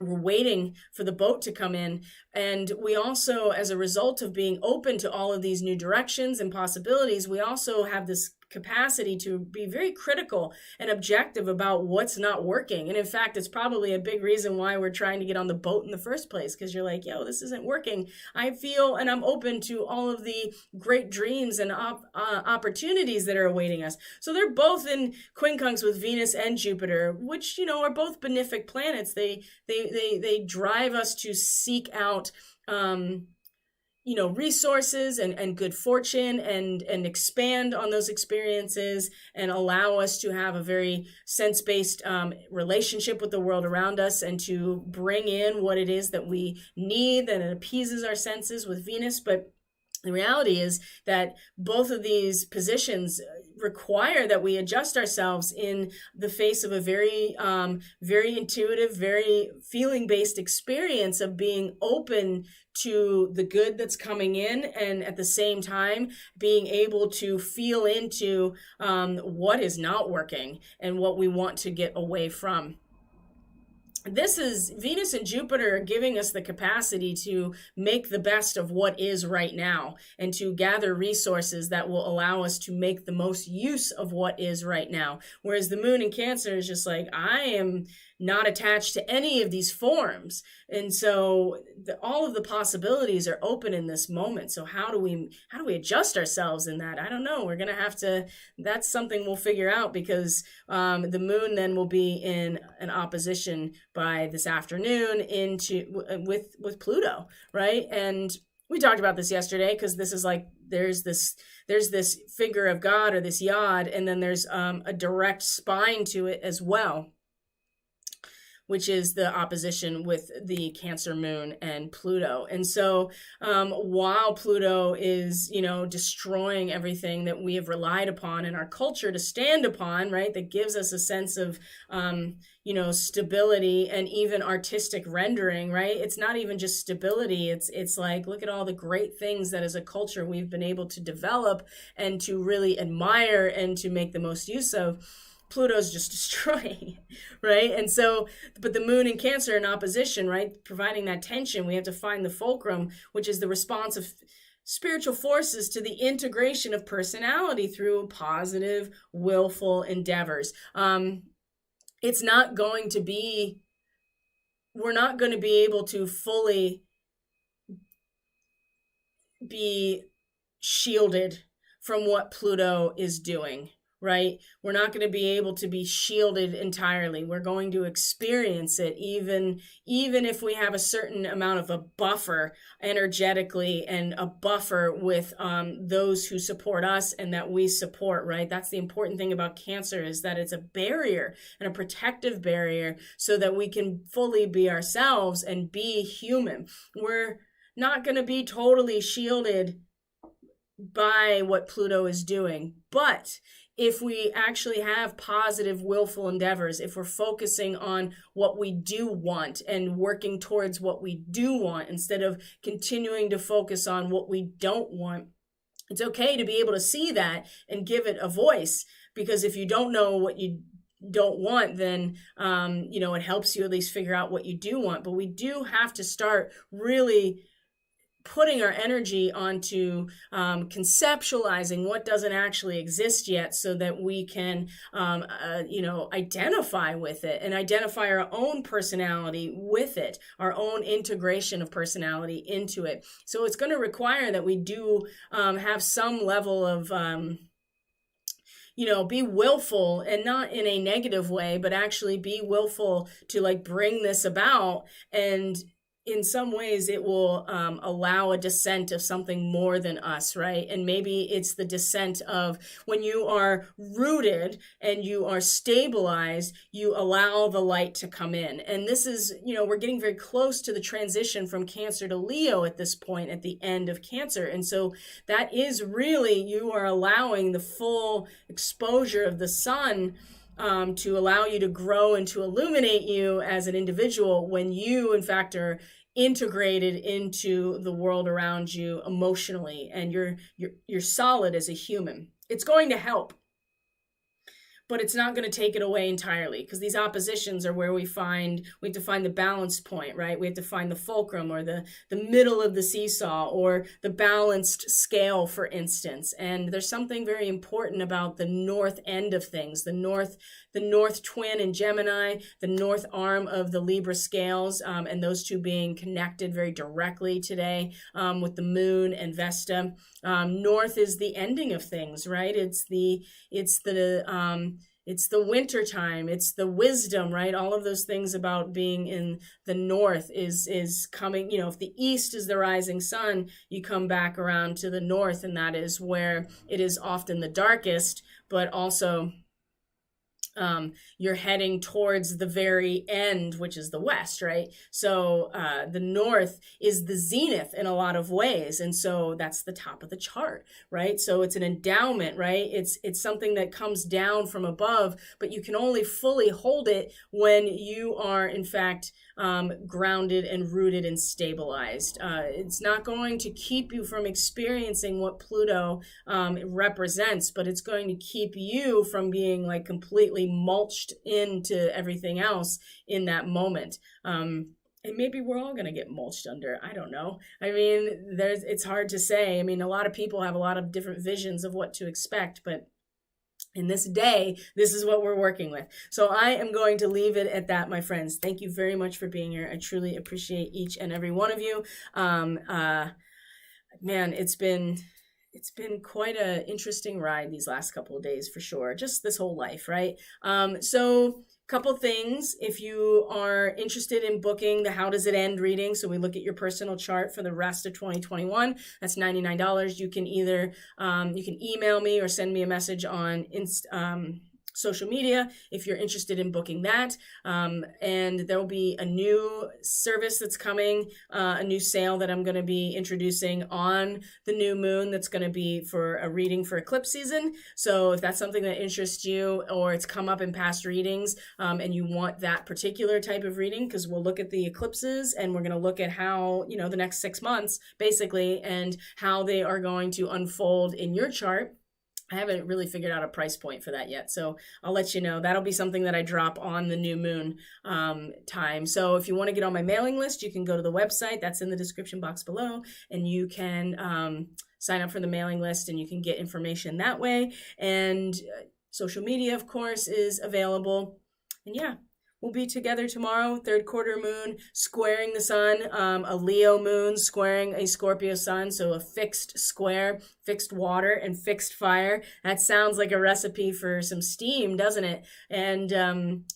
we're waiting for the boat to come in. And we also, as a result of being open to all of these new directions and possibilities, we also have this capacity to be very critical and objective about what's not working. And in fact, it's probably a big reason why we're trying to get on the boat in the first place, because you're like, yo, this isn't working. I feel, and I'm open to all of the great dreams and opportunities that are awaiting us. So they're both in quincunx with Venus and Jupiter, which, are both benefic planets. They drive us to seek out resources and good fortune and expand on those experiences and allow us to have a very sense-based relationship with the world around us, and to bring in what it is that we need, that it appeases our senses with Venus. But the reality is that both of these positions require that we adjust ourselves in the face of a very, very intuitive, very feeling-based experience of being open to the good that's coming in, and at the same time being able to feel into what is not working and what we want to get away from. This is Venus and Jupiter giving us the capacity to make the best of what is right now, and to gather resources that will allow us to make the most use of what is right now. Whereas the moon in Cancer is just like, I am not attached to any of these forms. And so all of the possibilities are open in this moment. So how do we adjust ourselves in that? I don't know. We're going to have to, that's something we'll figure out, because the moon then will be in an opposition by this afternoon with Pluto, right? And we talked about this yesterday, because this is like, there's this figure of God, or this yod, and then there's a direct spine to it as well, which is the opposition with the Cancer moon and Pluto. And so while Pluto is, destroying everything that we have relied upon in our culture to stand upon, right, that gives us a sense of, stability and even artistic rendering, right? It's not even just stability. It's like, look at all the great things that as a culture we've been able to develop and to really admire and to make the most use of. Pluto's just destroying, right? And so, but the moon and Cancer in opposition, right? Providing that tension, we have to find the fulcrum, which is the response of spiritual forces to the integration of personality through positive, willful endeavors. It's not going to be, we're not going to be able to fully be shielded from what Pluto is doing, right? We're not going to be able to be shielded entirely. We're going to experience it, even if we have a certain amount of a buffer energetically and a buffer with those who support us and that we support, right? That's the important thing about Cancer, is that it's a barrier and a protective barrier so that we can fully be ourselves and be human. We're not going to be totally shielded by what Pluto is doing, but if we actually have positive willful endeavors, if we're focusing on what we do want and working towards what we do want instead of continuing to focus on what we don't want, it's okay to be able to see that and give it a voice. Because if you don't know what you don't want, then it helps you at least figure out what you do want. But we do have to start really putting our energy onto conceptualizing what doesn't actually exist yet, so that we can, identify with it and identify our own personality with it, our own integration of personality into it. So it's going to require that we do have some level of, be willful, and not in a negative way, but actually be willful to like bring this about. And in some ways it will allow a descent of something more than us, right? And maybe it's the descent of when you are rooted and you are stabilized, you allow the light to come in. And this is, we're getting very close to the transition from Cancer to Leo at this point, at the end of Cancer. And so that is really, you are allowing the full exposure of the sun to allow you to grow and to illuminate you as an individual, when you in fact are integrated into the world around you emotionally, and you're solid as a human. It's going to help, but it's not going to take it away entirely, because these oppositions are where we have to find the balance point, right? We have to find the fulcrum, or the middle of the seesaw, or the balanced scale, for instance. And there's something very important about the north end of things, the north twin in Gemini, the north arm of the Libra scales, and those two being connected very directly today with the moon and Vesta. North is the ending of things, right? It's the winter time. It's the wisdom, right? All of those things about being in the north is coming, if the east is the rising sun, you come back around to the north, and that is where it is often the darkest, but also you're heading towards the very end, which is the west, right? So the north is the zenith in a lot of ways, and so that's the top of the chart, right? So it's an endowment, right? It's something that comes down from above, but you can only fully hold it when you are in fact grounded and rooted and stabilized. It's not going to keep you from experiencing what Pluto represents, but it's going to keep you from being like completely mulched into everything else in that moment. And maybe we're all going to get mulched under. I don't know. I mean, it's hard to say. I mean, a lot of people have a lot of different visions of what to expect, but in this day, this is what we're working with. So I am going to leave it at that, my friends. Thank you very much for being here. I truly appreciate each and every one of you. Man, it's been quite an interesting ride these last couple of days for sure. Just this whole life, right? So couple things. If you are interested in booking the How Does It End reading, so we look at your personal chart for the rest of 2021, that's $99. You can either you can email me or send me a message on social media if you're interested in booking that. And there will be a new service that's coming, a new sale that I'm going to be introducing on the new moon that's going to be for a reading for eclipse season. So if that's something that interests you, or it's come up in past readings, and you want that particular type of reading, because we'll look at the eclipses and we're going to look at how, you know, the next 6 months basically, and how they are going to unfold in your chart. I haven't really figured out a price point for that yet, so I'll let you know. That'll be something that I drop on the new moon time. So if you want to get on my mailing list, you can go to the website. That's in the description box below, and you can sign up for the mailing list, and you can get information that way. And social media, of course, is available. And yeah, we'll be together tomorrow, third quarter moon, squaring the sun, a Leo moon squaring a Scorpio sun, so a fixed square, fixed water, and fixed fire. That sounds like a recipe for some steam, doesn't it? And,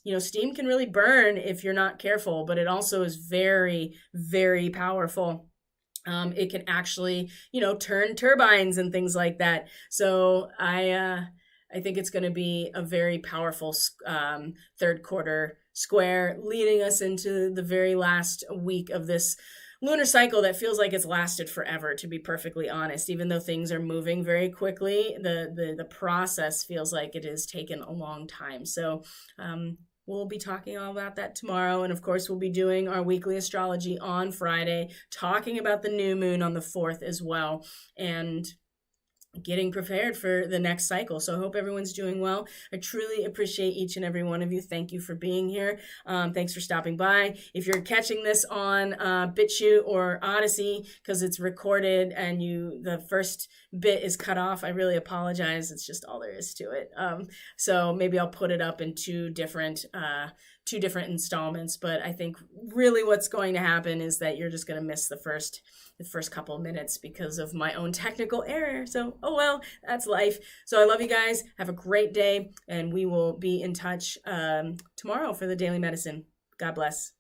you know, steam can really burn if you're not careful, but it also is very, very powerful. It can actually, you know, turn turbines and things like that. So I think it's going to be a very powerful third quarter square, leading us into the very last week of this lunar cycle that feels like it's lasted forever, to be perfectly honest. Even though things are moving very quickly, the process feels like it has taken a long time. So we'll be talking all about that tomorrow. And of course, we'll be doing our weekly astrology on Friday, talking about the new moon on the 4th as well, and getting prepared for the next cycle. So I hope everyone's doing well. I truly appreciate each and every one of you. Thank you for being here. Thanks for stopping by. If you're catching this on BitChute or Odysee, because it's recorded and the first bit is cut off, I really apologize. It's just all there is to it. So maybe I'll put it up in two different installments, but I think really what's going to happen is that you're just going to miss the first couple of minutes because of my own technical error. So, oh well, that's life. So I love you guys. Have a great day, and we will be in touch tomorrow for the Daily Medicine. God bless.